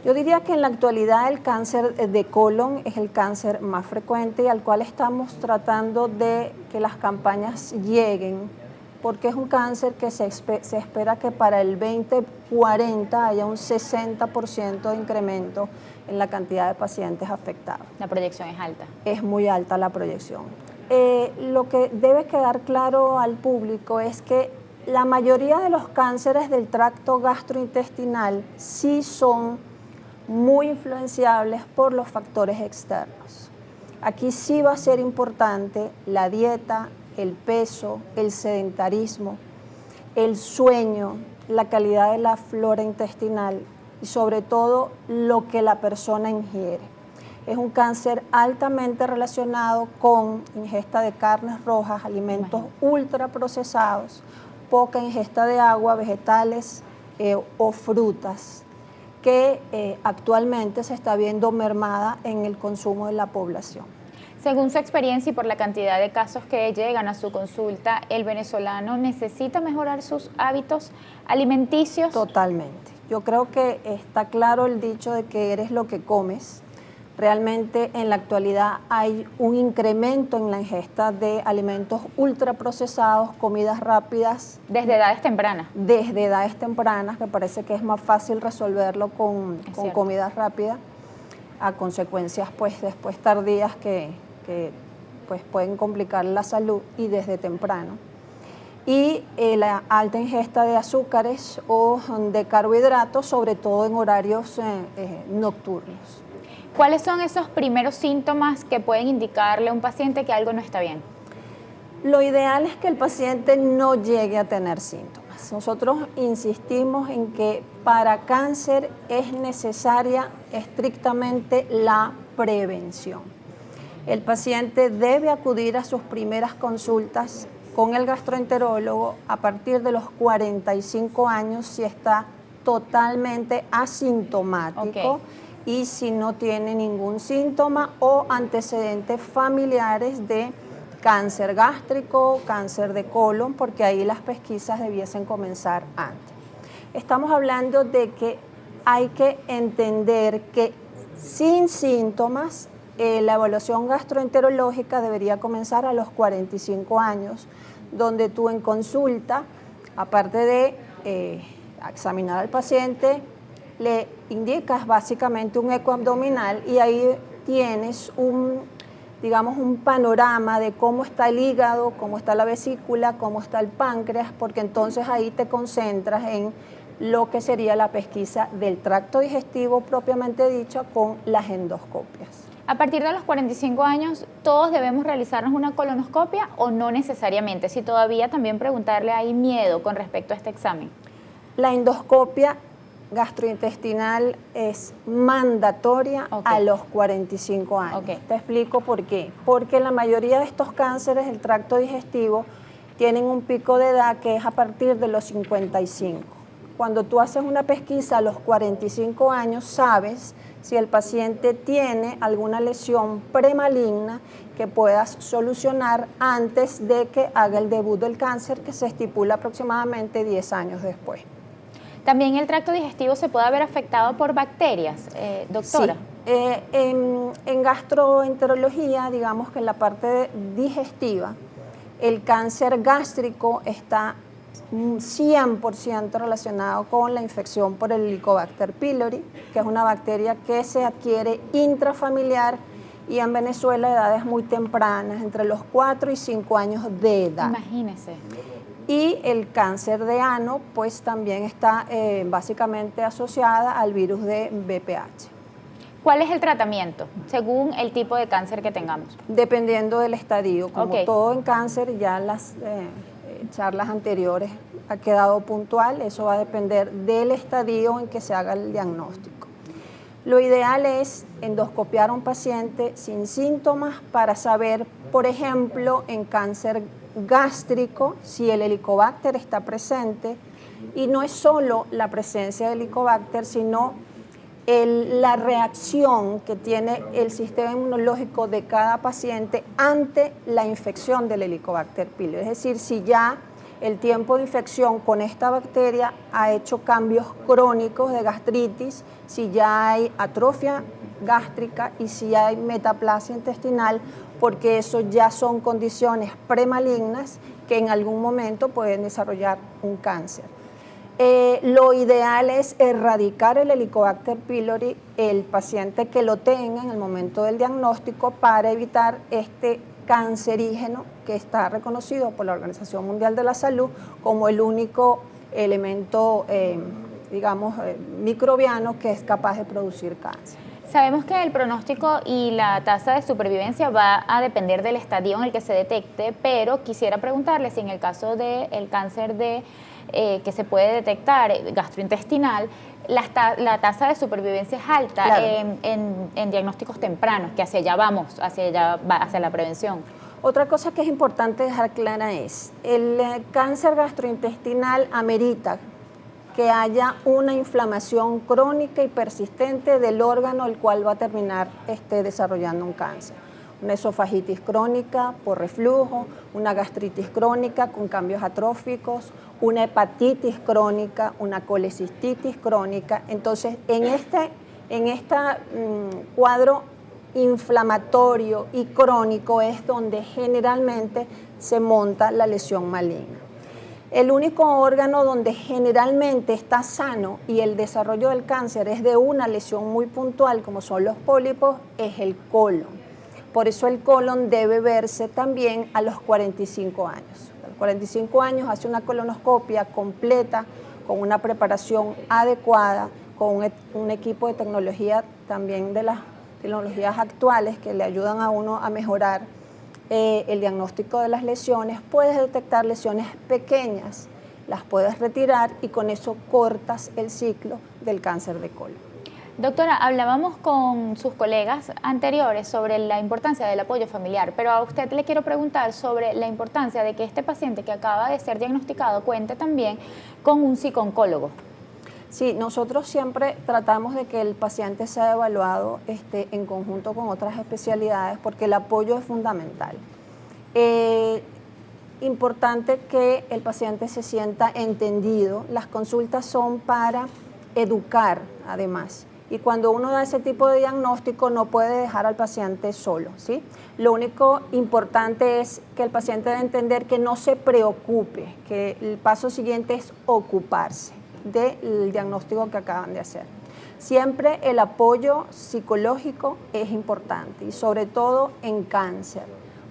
Yo diría que en la actualidad el cáncer de colon es el cáncer más frecuente y al cual estamos tratando de que las campañas lleguen, porque es un cáncer que se espera que para el 2040 haya un 60% de incremento en la cantidad de pacientes afectados. La proyección es alta. Es muy alta la proyección. Lo que debe quedar claro al público es que la mayoría de los cánceres del tracto gastrointestinal sí son muy influenciables por los factores externos. Aquí sí va a ser importante la dieta, el peso, el sedentarismo, el sueño, la calidad de la flora intestinal y sobre todo lo que la persona ingiere. Es un cáncer altamente relacionado con ingesta de carnes rojas, alimentos ultraprocesados, poca ingesta de agua, vegetales o frutas, que actualmente se está viendo mermada en el consumo de la población. Según su experiencia y por la cantidad de casos que llegan a su consulta, ¿el venezolano necesita mejorar sus hábitos alimenticios? Totalmente. Yo creo que está claro el dicho de que eres lo que comes. Realmente en la actualidad hay un incremento en la ingesta de alimentos ultraprocesados, comidas rápidas. Desde edades tempranas. Desde edades tempranas, que parece que es más fácil resolverlo con comidas rápidas, a consecuencias pues después tardías que pues pueden complicar la salud y desde temprano. Y la alta ingesta de azúcares o de carbohidratos, sobre todo en horarios nocturnos. ¿Cuáles son esos primeros síntomas que pueden indicarle a un paciente que algo no está bien? Lo ideal es que el paciente no llegue a tener síntomas. Nosotros insistimos en que para cáncer es necesaria estrictamente la prevención. El paciente debe acudir a sus primeras consultas con el gastroenterólogo a partir de los 45 años si está totalmente asintomático y si no tiene ningún síntoma o antecedentes familiares de cáncer gástrico, cáncer de colon, porque ahí las pesquisas debiesen comenzar antes. Estamos hablando de que hay que entender que sin síntomas la evaluación gastroenterológica debería comenzar a los 45 años, donde tú en consulta, aparte de examinar al paciente, le indicas básicamente un eco abdominal y ahí tienes digamos, un panorama de cómo está el hígado, cómo está la vesícula, cómo está el páncreas, porque entonces ahí te concentras en lo que sería la pesquisa del tracto digestivo propiamente dicho con las endoscopias. A partir de los 45 años, ¿todos debemos realizarnos una colonoscopia o no necesariamente? Si todavía también preguntarle, ¿hay miedo con respecto a este examen? La endoscopia gastrointestinal es mandatoria a los 45 años. Te explico por qué. Porque la mayoría de estos cánceres del tracto digestivo tienen un pico de edad que es a partir de los 55. Cuando tú haces una pesquisa a los 45 años, sabes si el paciente tiene alguna lesión premaligna que puedas solucionar antes de que haga el debut del cáncer, que se estipula aproximadamente 10 años después. ¿También el tracto digestivo se puede ver afectado por bacterias, doctora? Sí. En gastroenterología, digamos que en la parte digestiva, el cáncer gástrico está 100% relacionado con la infección por el Helicobacter pylori, que es una bacteria que se adquiere intrafamiliar y en Venezuela a edades muy tempranas, entre los 4 y 5 años de edad. Imagínese. Y el cáncer de ano, pues también está básicamente asociada al virus de VPH. ¿Cuál es el tratamiento según el tipo de cáncer que tengamos? Dependiendo del estadio, como todo en cáncer, ya las charlas anteriores ha quedado puntual, eso va a depender del estadio en que se haga el diagnóstico. Lo ideal es endoscopiar a un paciente sin síntomas para saber, por ejemplo, en cáncer gástrico, si el Helicobacter está presente, y no es solo la presencia del Helicobacter, sino la reacción que tiene el sistema inmunológico de cada paciente ante la infección del Helicobacter pylori. Es decir, si ya el tiempo de infección con esta bacteria ha hecho cambios crónicos de gastritis, si ya hay atrofia gástrica y si hay metaplasia intestinal, porque eso ya son condiciones premalignas que en algún momento pueden desarrollar un cáncer. Lo ideal es erradicar el Helicobacter pylori, el paciente que lo tenga en el momento del diagnóstico, para evitar este cancerígeno que está reconocido por la Organización Mundial de la Salud como el único elemento, microbiano que es capaz de producir cáncer. Sabemos que el pronóstico y la tasa de supervivencia va a depender del estadio en el que se detecte, pero quisiera preguntarle si en el caso del cáncer que se puede detectar gastrointestinal, la tasa de supervivencia es alta. Claro. en diagnósticos tempranos, que hacia allá vamos, hacia la prevención. Otra cosa que es importante dejar clara es, el cáncer gastrointestinal amerita que haya una inflamación crónica y persistente del órgano el cual va a terminar desarrollando un cáncer. Una esofagitis crónica por reflujo, una gastritis crónica con cambios atróficos, una hepatitis crónica, una colecistitis crónica. Entonces, en este cuadro inflamatorio y crónico es donde generalmente se monta la lesión maligna. El único órgano donde generalmente está sano y el desarrollo del cáncer es de una lesión muy puntual, como son los pólipos, es el colon. Por eso el colon debe verse también a los 45 años. A los 45 años hace una colonoscopia completa, con una preparación adecuada, con un equipo de tecnología también de las tecnologías actuales que le ayudan a uno a mejorar el diagnóstico de las lesiones. Puedes detectar lesiones pequeñas, las puedes retirar y con eso cortas el ciclo del cáncer de colon. Doctora, hablábamos con sus colegas anteriores sobre la importancia del apoyo familiar, pero a usted le quiero preguntar sobre la importancia de que este paciente que acaba de ser diagnosticado cuente también con un psico-oncólogo. Sí, nosotros siempre tratamos de que el paciente sea evaluado en conjunto con otras especialidades porque el apoyo es fundamental. Importante que el paciente se sienta entendido. Las consultas son para educar, además. Y cuando uno da ese tipo de diagnóstico no puede dejar al paciente solo, ¿sí? Lo único importante es que el paciente debe entender que no se preocupe, que el paso siguiente es ocuparse del diagnóstico que acaban de hacer. Siempre el apoyo psicológico es importante y sobre todo en cáncer,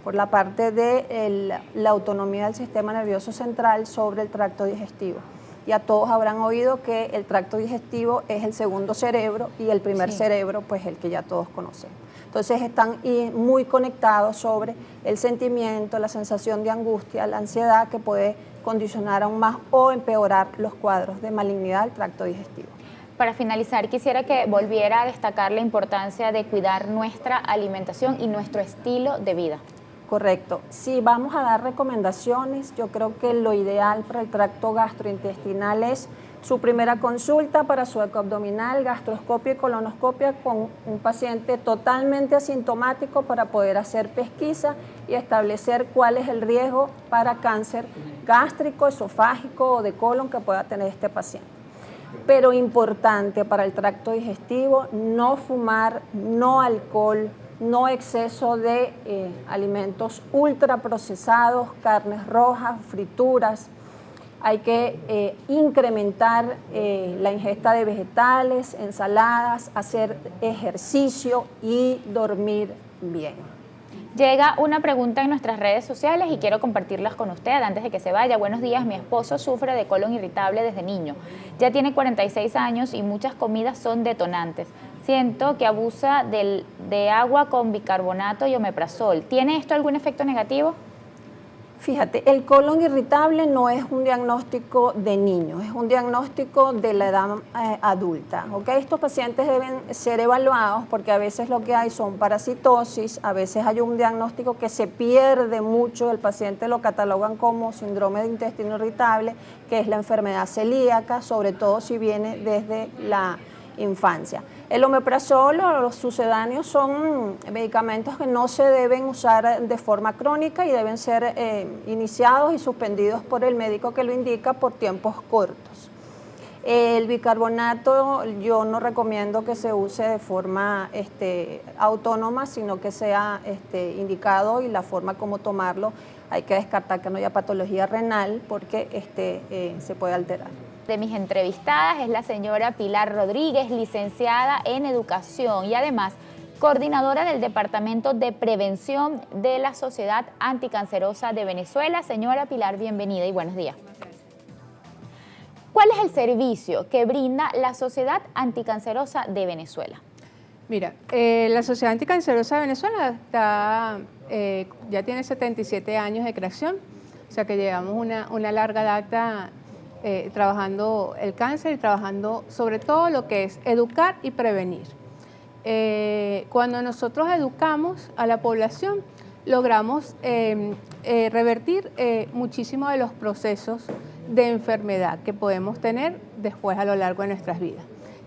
por la parte de la autonomía del sistema nervioso central sobre el tracto digestivo. Ya todos habrán oído que el tracto digestivo es el segundo cerebro y el primer cerebro, pues el que ya todos conocemos. Entonces están muy conectados sobre el sentimiento, la sensación de angustia, la ansiedad que puede condicionar aún más o empeorar los cuadros de malignidad del tracto digestivo. Para finalizar, quisiera que volviera a destacar la importancia de cuidar nuestra alimentación y nuestro estilo de vida. Correcto. Si vamos a dar recomendaciones, yo creo que lo ideal para el tracto gastrointestinal es su primera consulta para su eco abdominal, gastroscopia y colonoscopia con un paciente totalmente asintomático para poder hacer pesquisa y establecer cuál es el riesgo para cáncer gástrico, esofágico o de colon que pueda tener este paciente. Pero importante para el tracto digestivo, no fumar, no alcohol, no exceso de alimentos ultraprocesados, carnes rojas, frituras. Hay que incrementar la ingesta de vegetales, ensaladas, hacer ejercicio y dormir bien. Llega una pregunta en nuestras redes sociales y quiero compartirlas con usted antes de que se vaya. Buenos días, mi esposo sufre de colon irritable desde niño. Ya tiene 46 años y muchas comidas son detonantes. Siento que abusa de agua con bicarbonato y omeprazol. ¿Tiene esto algún efecto negativo? Fíjate, el colon irritable no es un diagnóstico de niños, es un diagnóstico de la edad adulta. ¿Okay? Estos pacientes deben ser evaluados porque a veces lo que hay son parasitosis, a veces hay un diagnóstico que se pierde mucho, el paciente lo catalogan como síndrome de intestino irritable, que es la enfermedad celíaca, sobre todo si viene desde la infancia. El omeprazol o los sucedáneos son medicamentos que no se deben usar de forma crónica y deben ser iniciados y suspendidos por el médico que lo indica por tiempos cortos. El bicarbonato yo no recomiendo que se use de forma autónoma, sino que sea indicado y la forma como tomarlo hay que descartar que no haya patología renal porque se puede alterar. De mis entrevistadas es la señora Pilar Rodríguez, licenciada en Educación y además coordinadora del Departamento de Prevención de la Sociedad Anticancerosa de Venezuela. Señora Pilar, bienvenida y buenos días. ¿Cuál es el servicio que brinda la Sociedad Anticancerosa de Venezuela? Mira, la Sociedad Anticancerosa de Venezuela ya tiene 77 años de creación, o sea que llevamos una larga data trabajando el cáncer y trabajando sobre todo lo que es educar y prevenir. Cuando nosotros educamos a la población, logramos revertir muchísimos de los procesos de enfermedad que podemos tener después a lo largo de nuestras vidas.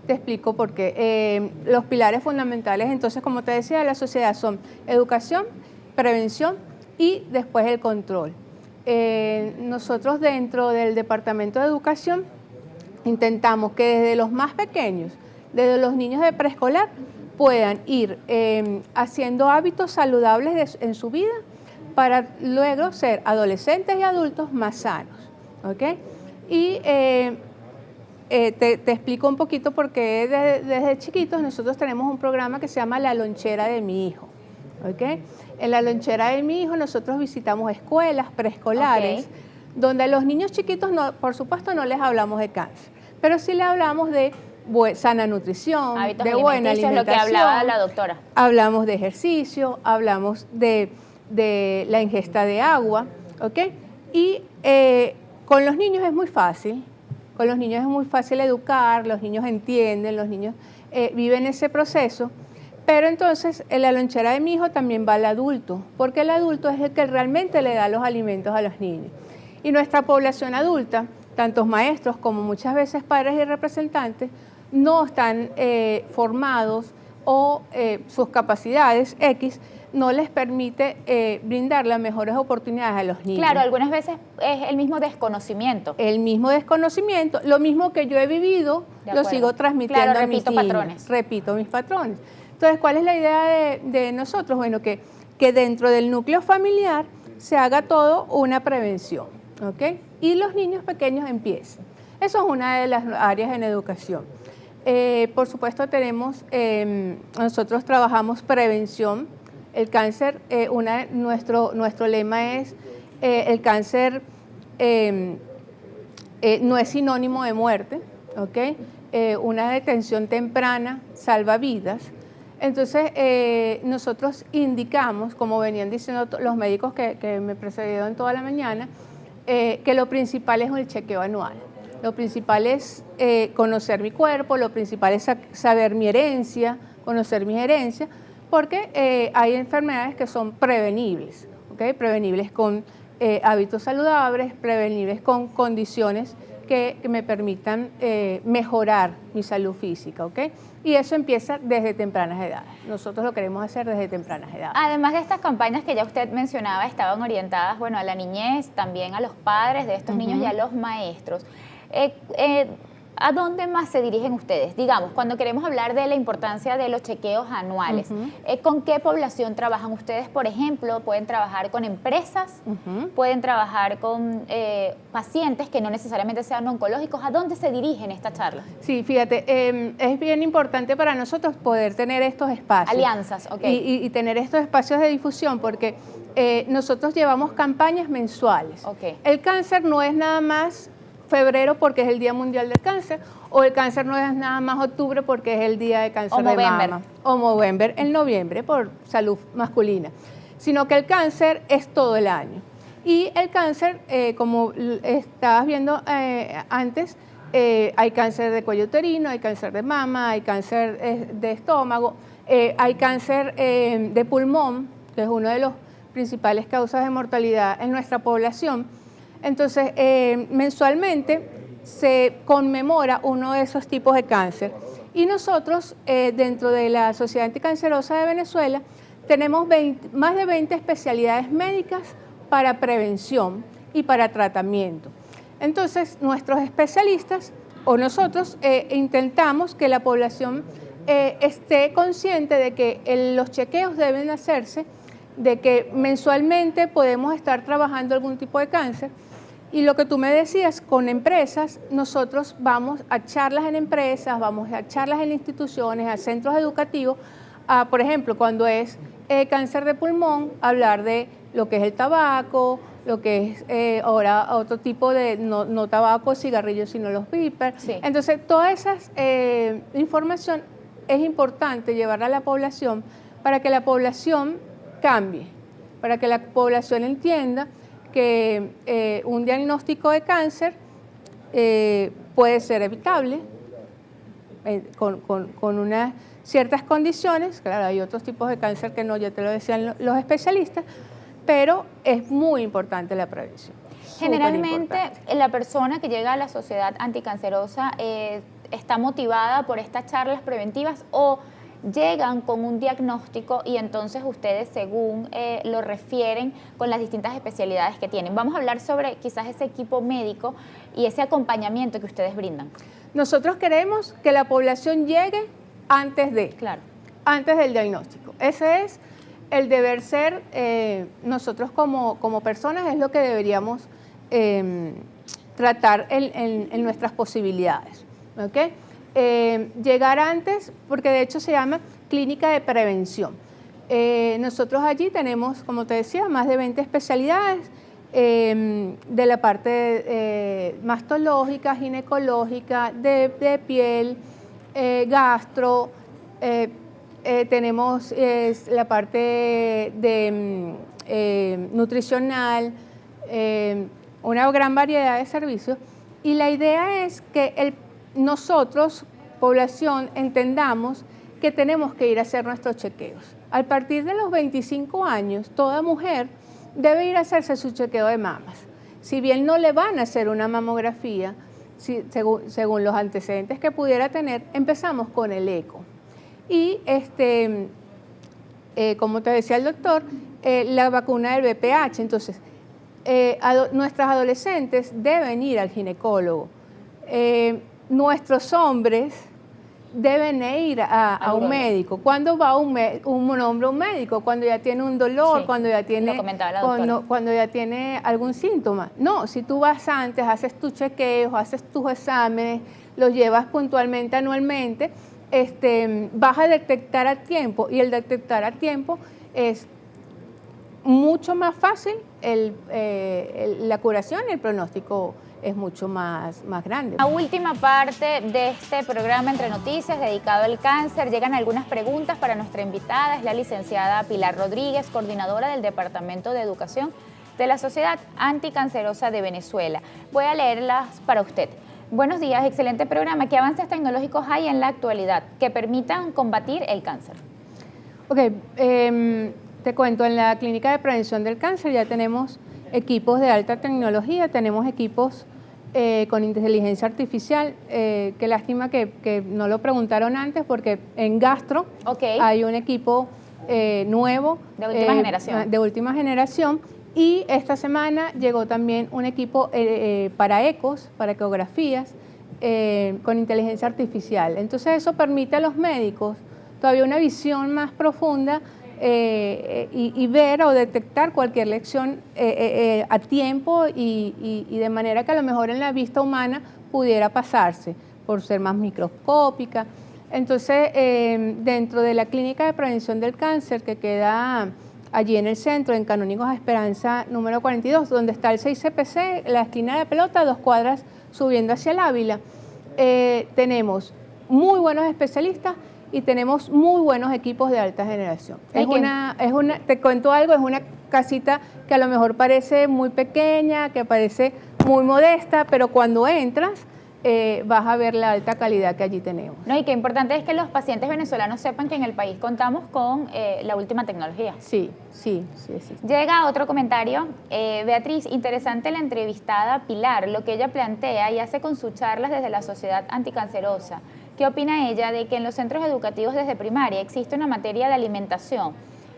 Te explico por qué. Los pilares fundamentales, entonces, como te decía, de la sociedad son educación, prevención y después el control. Nosotros dentro del Departamento de Educación intentamos que desde los más pequeños, desde los niños de preescolar, puedan ir haciendo hábitos saludables en su vida para luego ser adolescentes y adultos más sanos. ¿Okay? Y te explico un poquito porque desde chiquitos nosotros tenemos un programa que se llama La Lonchera de mi hijo. ¿Okay? En La Lonchera de mi hijo nosotros visitamos escuelas preescolares donde a los niños chiquitos, por supuesto, no les hablamos de cáncer, pero sí les hablamos de sana nutrición, hábitos de buena alimentación. Es lo que hablaba la doctora. Hablamos de ejercicio, hablamos de la ingesta de agua, ¿ok? Y con los niños es muy fácil. Con los niños es muy fácil educar, los niños entienden, los niños viven ese proceso. Pero entonces en La Lonchera de mi hijo también va el adulto, porque el adulto es el que realmente le da los alimentos a los niños. Y nuestra población adulta, tantos maestros como muchas veces padres y representantes, no están formados o sus capacidades X no les permite brindar las mejores oportunidades a los niños. Claro, algunas veces es el mismo desconocimiento. El mismo desconocimiento, lo mismo que yo he vivido, lo sigo transmitiendo a mis niños. Patrones. Repito mis patrones. Entonces, ¿cuál es la idea de nosotros? Bueno, que dentro del núcleo familiar se haga todo una prevención, ¿ok? Y los niños pequeños empiecen. Eso es una de las áreas en educación. Por supuesto tenemos, nosotros trabajamos prevención. El cáncer, nuestro lema es, el cáncer no es sinónimo de muerte, ¿ok? Una detención temprana salva vidas. Entonces, nosotros indicamos, como venían diciendo los médicos que me precedieron toda la mañana, que lo principal es el chequeo anual. Lo principal es conocer mi cuerpo, lo principal es saber mi herencia, conocer mi herencia, porque hay enfermedades que son prevenibles, ¿okay? Prevenibles con hábitos saludables, prevenibles con condiciones que me permitan mejorar mi salud física, ¿ok? Y eso empieza desde tempranas edades. Nosotros lo queremos hacer desde tempranas edades. Además de estas campañas que ya usted mencionaba, estaban orientadas, bueno, a la niñez, también a los padres de estos niños y a los maestros. ¿A dónde más se dirigen ustedes? Digamos, cuando queremos hablar de la importancia de los chequeos anuales, ¿con qué población trabajan ustedes? Por ejemplo, ¿pueden trabajar con empresas? ¿Pueden trabajar con pacientes que no necesariamente sean oncológicos? ¿A dónde se dirigen estas charlas? Sí, fíjate, es bien importante para nosotros poder tener estos espacios. Alianzas, ok. Y tener estos espacios de difusión, porque nosotros llevamos campañas mensuales. Ok. El cáncer no es nada más febrero porque es el Día Mundial del Cáncer, o el cáncer no es nada más octubre porque es el Día de Cáncer de Mama, o Movember en noviembre por salud masculina, sino que el cáncer es todo el año. Y el cáncer, como estabas viendo antes, hay cáncer de cuello uterino, hay cáncer de mama, hay cáncer de estómago, hay cáncer de pulmón, que es uno de los principales causas de mortalidad en nuestra población. Entonces, mensualmente se conmemora uno de esos tipos de cáncer. Y nosotros, dentro de la Sociedad Anticancerosa de Venezuela, tenemos más de 20 especialidades médicas para prevención y para tratamiento. Entonces, nuestros especialistas o nosotros intentamos que la población esté consciente de que los chequeos deben hacerse, de que mensualmente podemos estar trabajando algún tipo de cáncer. Y lo que tú me decías, con empresas, nosotros vamos a charlas en empresas, vamos a charlas en instituciones, a centros educativos, por ejemplo, cuando es cáncer de pulmón, hablar de lo que es el tabaco, lo que es ahora otro tipo de, no tabaco, cigarrillos, sino los vapers. Sí. Entonces, toda esa información es importante llevarla a la población para que la población cambie, para que la población entienda que un diagnóstico de cáncer puede ser evitable con unas ciertas condiciones. Claro, hay otros tipos de cáncer que no, ya te lo decían los especialistas, pero es muy importante la prevención. Generalmente la persona que llega a la Sociedad Anticancerosa está motivada por estas charlas preventivas o llegan con un diagnóstico y entonces ustedes según lo refieren con las distintas especialidades que tienen. Vamos a hablar sobre quizás ese equipo médico y ese acompañamiento que ustedes brindan. Nosotros queremos que la población llegue antes del diagnóstico. Ese es el deber ser. Nosotros como personas es lo que deberíamos tratar en nuestras posibilidades, ¿okay? Llegar antes, porque de hecho se llama clínica de prevención. Nosotros allí tenemos, como te decía, más de 20 especialidades de la parte mastológica, ginecológica, de piel, gastro, tenemos la parte de nutricional, una gran variedad de servicios, y la idea es que nosotros, población, entendamos que tenemos que ir a hacer nuestros chequeos. A partir de los 25 años, toda mujer debe ir a hacerse su chequeo de mamas. Si bien no le van a hacer una mamografía, según los antecedentes que pudiera tener, empezamos con el eco. Y como te decía el doctor, la vacuna del VPH. Entonces, nuestras adolescentes deben ir al ginecólogo. Nuestros hombres deben ir a un médico. ¿Cuándo va un hombre a un médico? Cuando ya tiene un dolor, Sí, cuando ya tiene, lo comentaba la doctora. cuando ya tiene algún síntoma. No, si tú vas antes, haces tus chequeos, haces tus exámenes, los llevas puntualmente, anualmente, vas a detectar a tiempo, y el detectar a tiempo es mucho más fácil, la curación y el pronóstico es mucho más grande. La última parte de este programa Entre Noticias dedicado al cáncer, llegan algunas preguntas para nuestra invitada, es la licenciada Pilar Rodríguez, coordinadora del Departamento de Educación de la Sociedad Anticancerosa de Venezuela. Voy a leerlas para usted. Buenos días, excelente programa. ¿Qué avances tecnológicos hay en la actualidad que permitan combatir el cáncer? Ok, te cuento, en la Clínica de Prevención del Cáncer ya tenemos equipos de alta tecnología, tenemos equipos con inteligencia artificial. Qué lástima que no lo preguntaron antes, porque en gastro hay un equipo nuevo. De última generación. De última generación. Y esta semana llegó también un equipo para ecos, para ecografías, con inteligencia artificial. Entonces eso permite a los médicos todavía una visión más profunda y ver o detectar cualquier lesión a tiempo y de manera que a lo mejor en la vista humana pudiera pasarse por ser más microscópica. Entonces, dentro de la Clínica de Prevención del Cáncer, que queda allí en el centro, en Canónigos Esperanza número 42, donde está el 6CPC, la esquina de la pelota, 2 cuadras subiendo hacia el Ávila, tenemos muy buenos especialistas y tenemos muy buenos equipos de alta generación. Te cuento algo, es una casita que a lo mejor parece muy pequeña, que parece muy modesta, pero cuando entras vas a ver la alta calidad que allí tenemos. No, y qué importante es que los pacientes venezolanos sepan que en el país contamos con la última tecnología. Sí. Llega otro comentario. Beatriz, interesante la entrevistada Pilar, lo que ella plantea y hace con sus charlas desde la Sociedad Anticancerosa. ¿Qué opina ella de que en los centros educativos desde primaria existe una materia de alimentación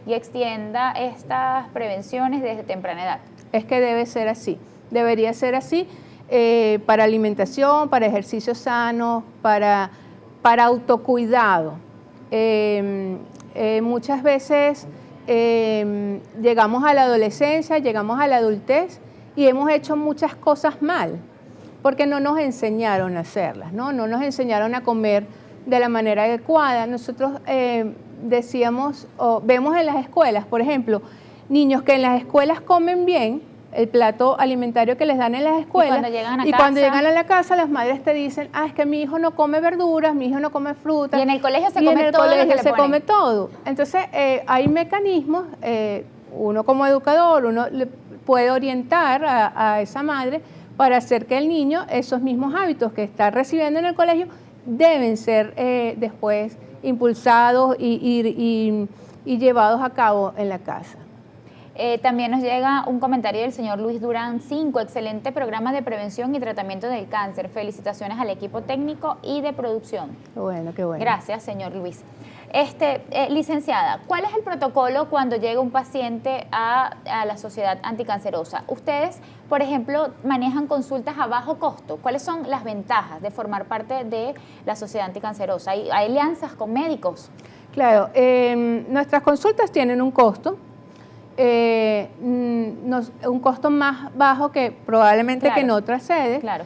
y extienda estas prevenciones desde temprana edad? Es que debe ser así, debería ser así, para alimentación, para ejercicios sanos, para autocuidado. Muchas veces llegamos a la adolescencia, llegamos a la adultez y hemos hecho muchas cosas mal, porque no nos enseñaron a hacerlas, no nos enseñaron a comer de la manera adecuada. Nosotros decíamos, o vemos en las escuelas, por ejemplo, niños que en las escuelas comen bien, el plato alimentario que les dan en las escuelas, y cuando llegan a la casa las madres te dicen, es que mi hijo no come verduras, mi hijo no come frutas. Y en el colegio se come todo lo que le ponen. Come todo. Entonces hay mecanismos, uno como educador, uno le puede orientar a esa madre para hacer que el niño, esos mismos hábitos que está recibiendo en el colegio, deben ser después impulsados y llevados a cabo en la casa. También nos llega un comentario del señor Luis Durán 5, excelente programa de prevención y tratamiento del cáncer. Felicitaciones al equipo técnico y de producción. Qué bueno. Gracias, señor Luis. Licenciada, ¿cuál es el protocolo cuando llega un paciente a la Sociedad Anticancerosa? Ustedes, por ejemplo, manejan consultas a bajo costo. ¿Cuáles son las ventajas de formar parte de la Sociedad Anticancerosa? ¿Hay alianzas con médicos? Claro, nuestras consultas tienen un costo. Un costo más bajo que probablemente que en otras sedes. Claro.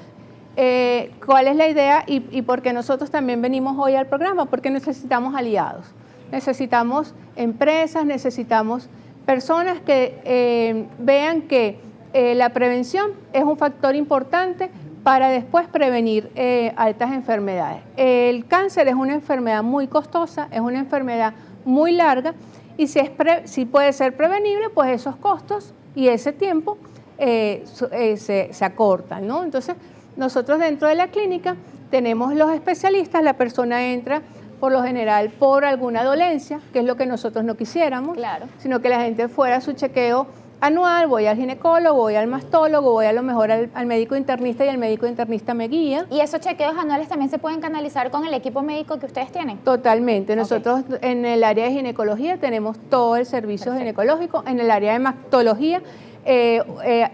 ¿Cuál es la idea y por qué nosotros también venimos hoy al programa? Porque necesitamos aliados, necesitamos empresas, necesitamos personas que vean que la prevención es un factor importante para después prevenir altas enfermedades. El cáncer es una enfermedad muy costosa, es una enfermedad muy larga, y si puede ser prevenible, pues esos costos y ese tiempo se acortan, ¿no? Entonces, nosotros dentro de la clínica tenemos los especialistas, la persona entra por lo general por alguna dolencia, que es lo que nosotros no quisiéramos, claro, sino que la gente fuera a su chequeo anual, voy al ginecólogo, voy al mastólogo, voy a lo mejor al médico internista y el médico internista me guía. ¿Y esos chequeos anuales también se pueden canalizar con el equipo médico que ustedes tienen? Totalmente. Nosotros en el área de ginecología tenemos todo el servicio ginecológico, en el área de mastología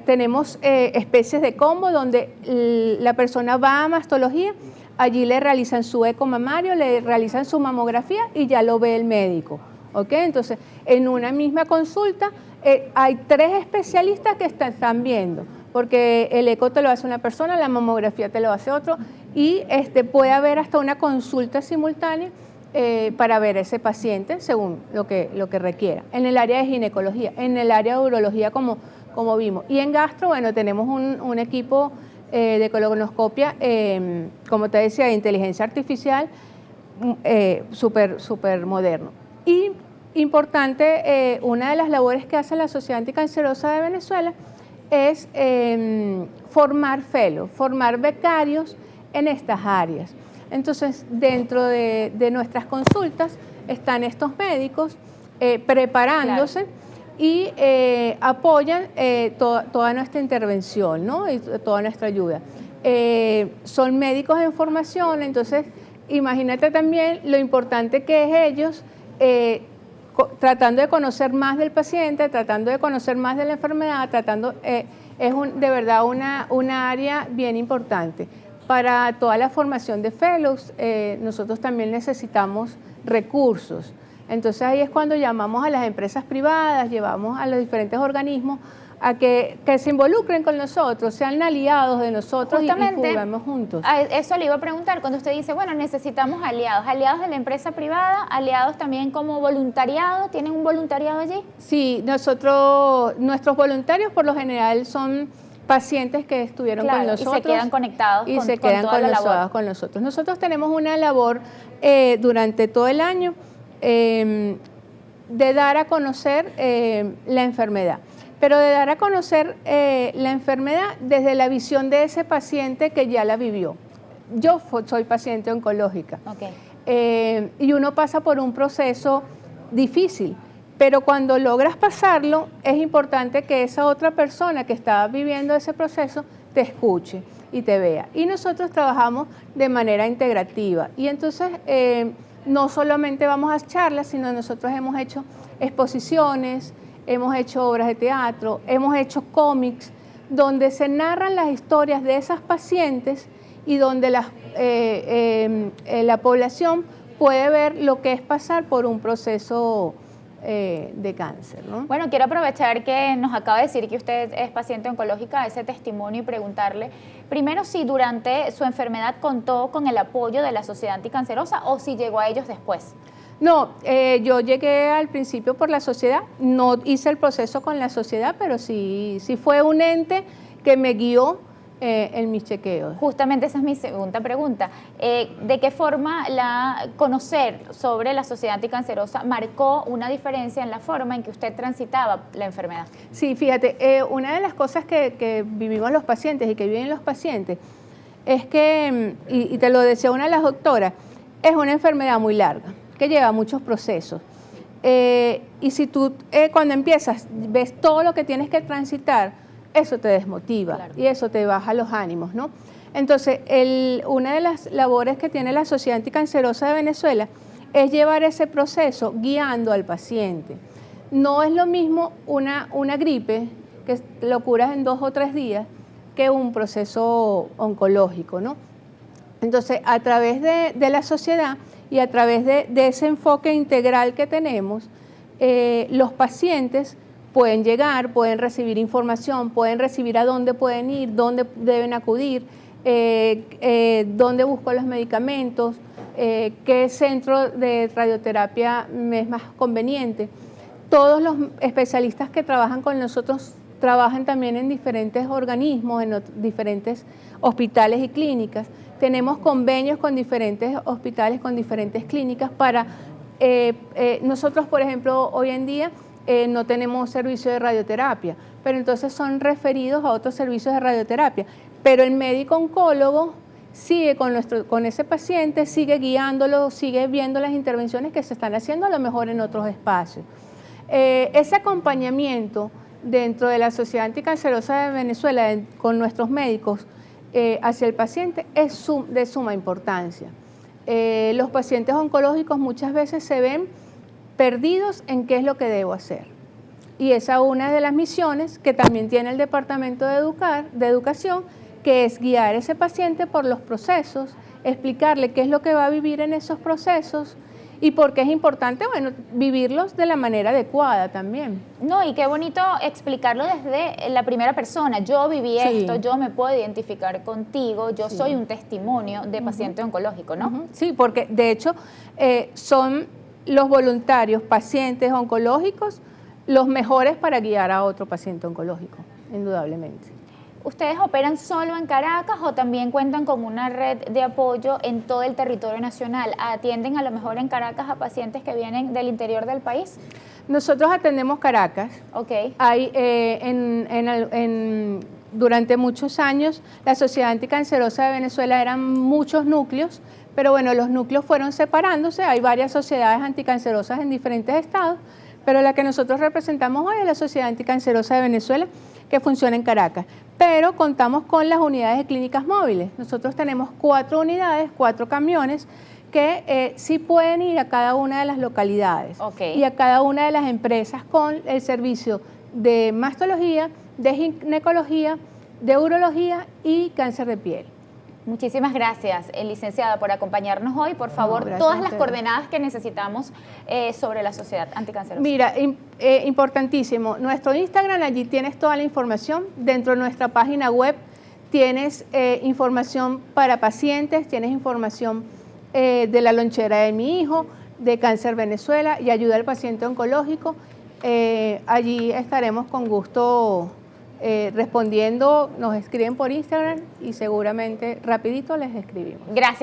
tenemos especies de combo donde la persona va a mastología, allí le realizan su eco mamario, le realizan su mamografía y ya lo ve el médico. ¿Ok? Entonces, en una misma consulta hay 3 especialistas que están viendo, porque el eco te lo hace una persona, la mamografía te lo hace otro, y puede haber hasta una consulta simultánea para ver a ese paciente según lo que requiera. En el área de ginecología, en el área de urología como vimos. Y en gastro, bueno, tenemos un equipo de colonoscopia, como te decía, de inteligencia artificial, súper moderno. Y importante, una de las labores que hace la Sociedad Anticancerosa de Venezuela es formar fellows, formar becarios en estas áreas. Entonces, dentro de nuestras consultas están estos médicos preparándose, claro, y apoyan toda nuestra intervención, ¿no? Y toda nuestra ayuda. Son médicos en formación, entonces imagínate también lo importante que es ellos tratando de conocer más del paciente, tratando de conocer más de la enfermedad, de verdad una área bien importante. Para toda la formación de fellows, nosotros también necesitamos recursos. Entonces ahí es cuando llamamos a las empresas privadas, llevamos a los diferentes organismos a que se involucren con nosotros, sean aliados de nosotros. Justamente, y jugamos juntos. Eso le iba a preguntar, cuando usted dice, bueno, necesitamos aliados de la empresa privada, aliados también como voluntariado, ¿tienen un voluntariado allí? Sí, nuestros voluntarios por lo general son pacientes que estuvieron, claro, con nosotros. Y se quedan conectados y se quedan con nosotros. Nosotros tenemos una labor durante todo el año de dar a conocer la enfermedad, pero de dar a conocer la enfermedad desde la visión de ese paciente que ya la vivió. Yo soy paciente oncológica, okay, y uno pasa por un proceso difícil, pero cuando logras pasarlo, es importante que esa otra persona que está viviendo ese proceso te escuche y te vea. Y nosotros trabajamos de manera integrativa. Y entonces no solamente vamos a charlas, sino nosotros hemos hecho exposiciones, hemos hecho obras de teatro, hemos hecho cómics, donde se narran las historias de esas pacientes y donde la población puede ver lo que es pasar por un proceso de cáncer, ¿no? Bueno, quiero aprovechar que nos acaba de decir que usted es paciente oncológica, ese testimonio, y preguntarle primero si durante su enfermedad contó con el apoyo de la Sociedad Anticancerosa o si llegó a ellos después. No, yo llegué al principio por la sociedad, no hice el proceso con la sociedad, pero sí fue un ente que me guió en mis chequeos. Justamente esa es mi segunda pregunta. ¿De qué forma conocer sobre la Sociedad Anticancerosa marcó una diferencia en la forma en que usted transitaba la enfermedad? Sí, fíjate, una de las cosas que vivimos los pacientes y que viven los pacientes es que, y te lo decía una de las doctoras, es una enfermedad muy larga, que lleva muchos procesos. Y si tú cuando empiezas ves todo lo que tienes que transitar, eso te desmotiva, claro, y eso te baja los ánimos, ¿no? Entonces, una de las labores que tiene la Sociedad Anticancerosa de Venezuela es llevar ese proceso guiando al paciente. No es lo mismo una gripe, que lo curas en 2 o 3 días, que un proceso oncológico, ¿no? Entonces, a través de la sociedad y a través de ese enfoque integral que tenemos, los pacientes pueden llegar, pueden recibir información, pueden recibir a dónde pueden ir, dónde deben acudir, dónde busco los medicamentos, qué centro de radioterapia me es más conveniente. Todos los especialistas que trabajan con nosotros trabajan también en diferentes organismos, en diferentes hospitales y clínicas. Tenemos convenios con diferentes hospitales, con diferentes clínicas para... nosotros, por ejemplo, hoy en día no tenemos servicio de radioterapia, pero entonces son referidos a otros servicios de radioterapia. Pero el médico oncólogo sigue con ese paciente, sigue guiándolo, sigue viendo las intervenciones que se están haciendo a lo mejor en otros espacios. Ese acompañamiento dentro de la Sociedad Anticancerosa de Venezuela con nuestros médicos hacia el paciente es de suma importancia. Los pacientes oncológicos muchas veces se ven perdidos en qué es lo que debo hacer. Y esa es una de las misiones que también tiene el Departamento de Educación, que es guiar a ese paciente por los procesos, explicarle qué es lo que va a vivir en esos procesos y por qué es importante, bueno, vivirlos de la manera adecuada también. No, y qué bonito explicarlo desde la primera persona. Yo viví Sí. esto, yo me puedo identificar contigo, yo Sí. soy un testimonio de paciente oncológico, ¿no? Ujú. Sí, porque de hecho son los voluntarios pacientes oncológicos los mejores para guiar a otro paciente oncológico, indudablemente. ¿Ustedes operan solo en Caracas o también cuentan con una red de apoyo en todo el territorio nacional? ¿Atienden a lo mejor en Caracas a pacientes que vienen del interior del país? Nosotros atendemos Caracas. Ok. Hay, durante muchos años, la Sociedad Anticancerosa de Venezuela eran muchos núcleos, pero bueno, los núcleos fueron separándose. Hay varias sociedades anticancerosas en diferentes estados, pero la que nosotros representamos hoy es la Sociedad Anticancerosa de Venezuela, que funciona en Caracas. Pero contamos con las unidades de clínicas móviles. Nosotros tenemos 4 unidades, 4 camiones, que sí pueden ir a cada una de las localidades y a cada una de las empresas con el servicio de mastología, de ginecología, de urología y cáncer de piel. Muchísimas gracias, licenciada, por acompañarnos hoy. Por favor, gracias todas a las ustedes. coordenadas que necesitamos sobre la Sociedad Anticancerosa. Mira, importantísimo, nuestro Instagram, allí tienes toda la información. Dentro de nuestra página web tienes información para pacientes, tienes información de la lonchera de mi hijo, de Cáncer Venezuela y ayuda al paciente oncológico. Allí estaremos con gusto respondiendo, nos escriben por Instagram y seguramente rapidito les escribimos. Gracias.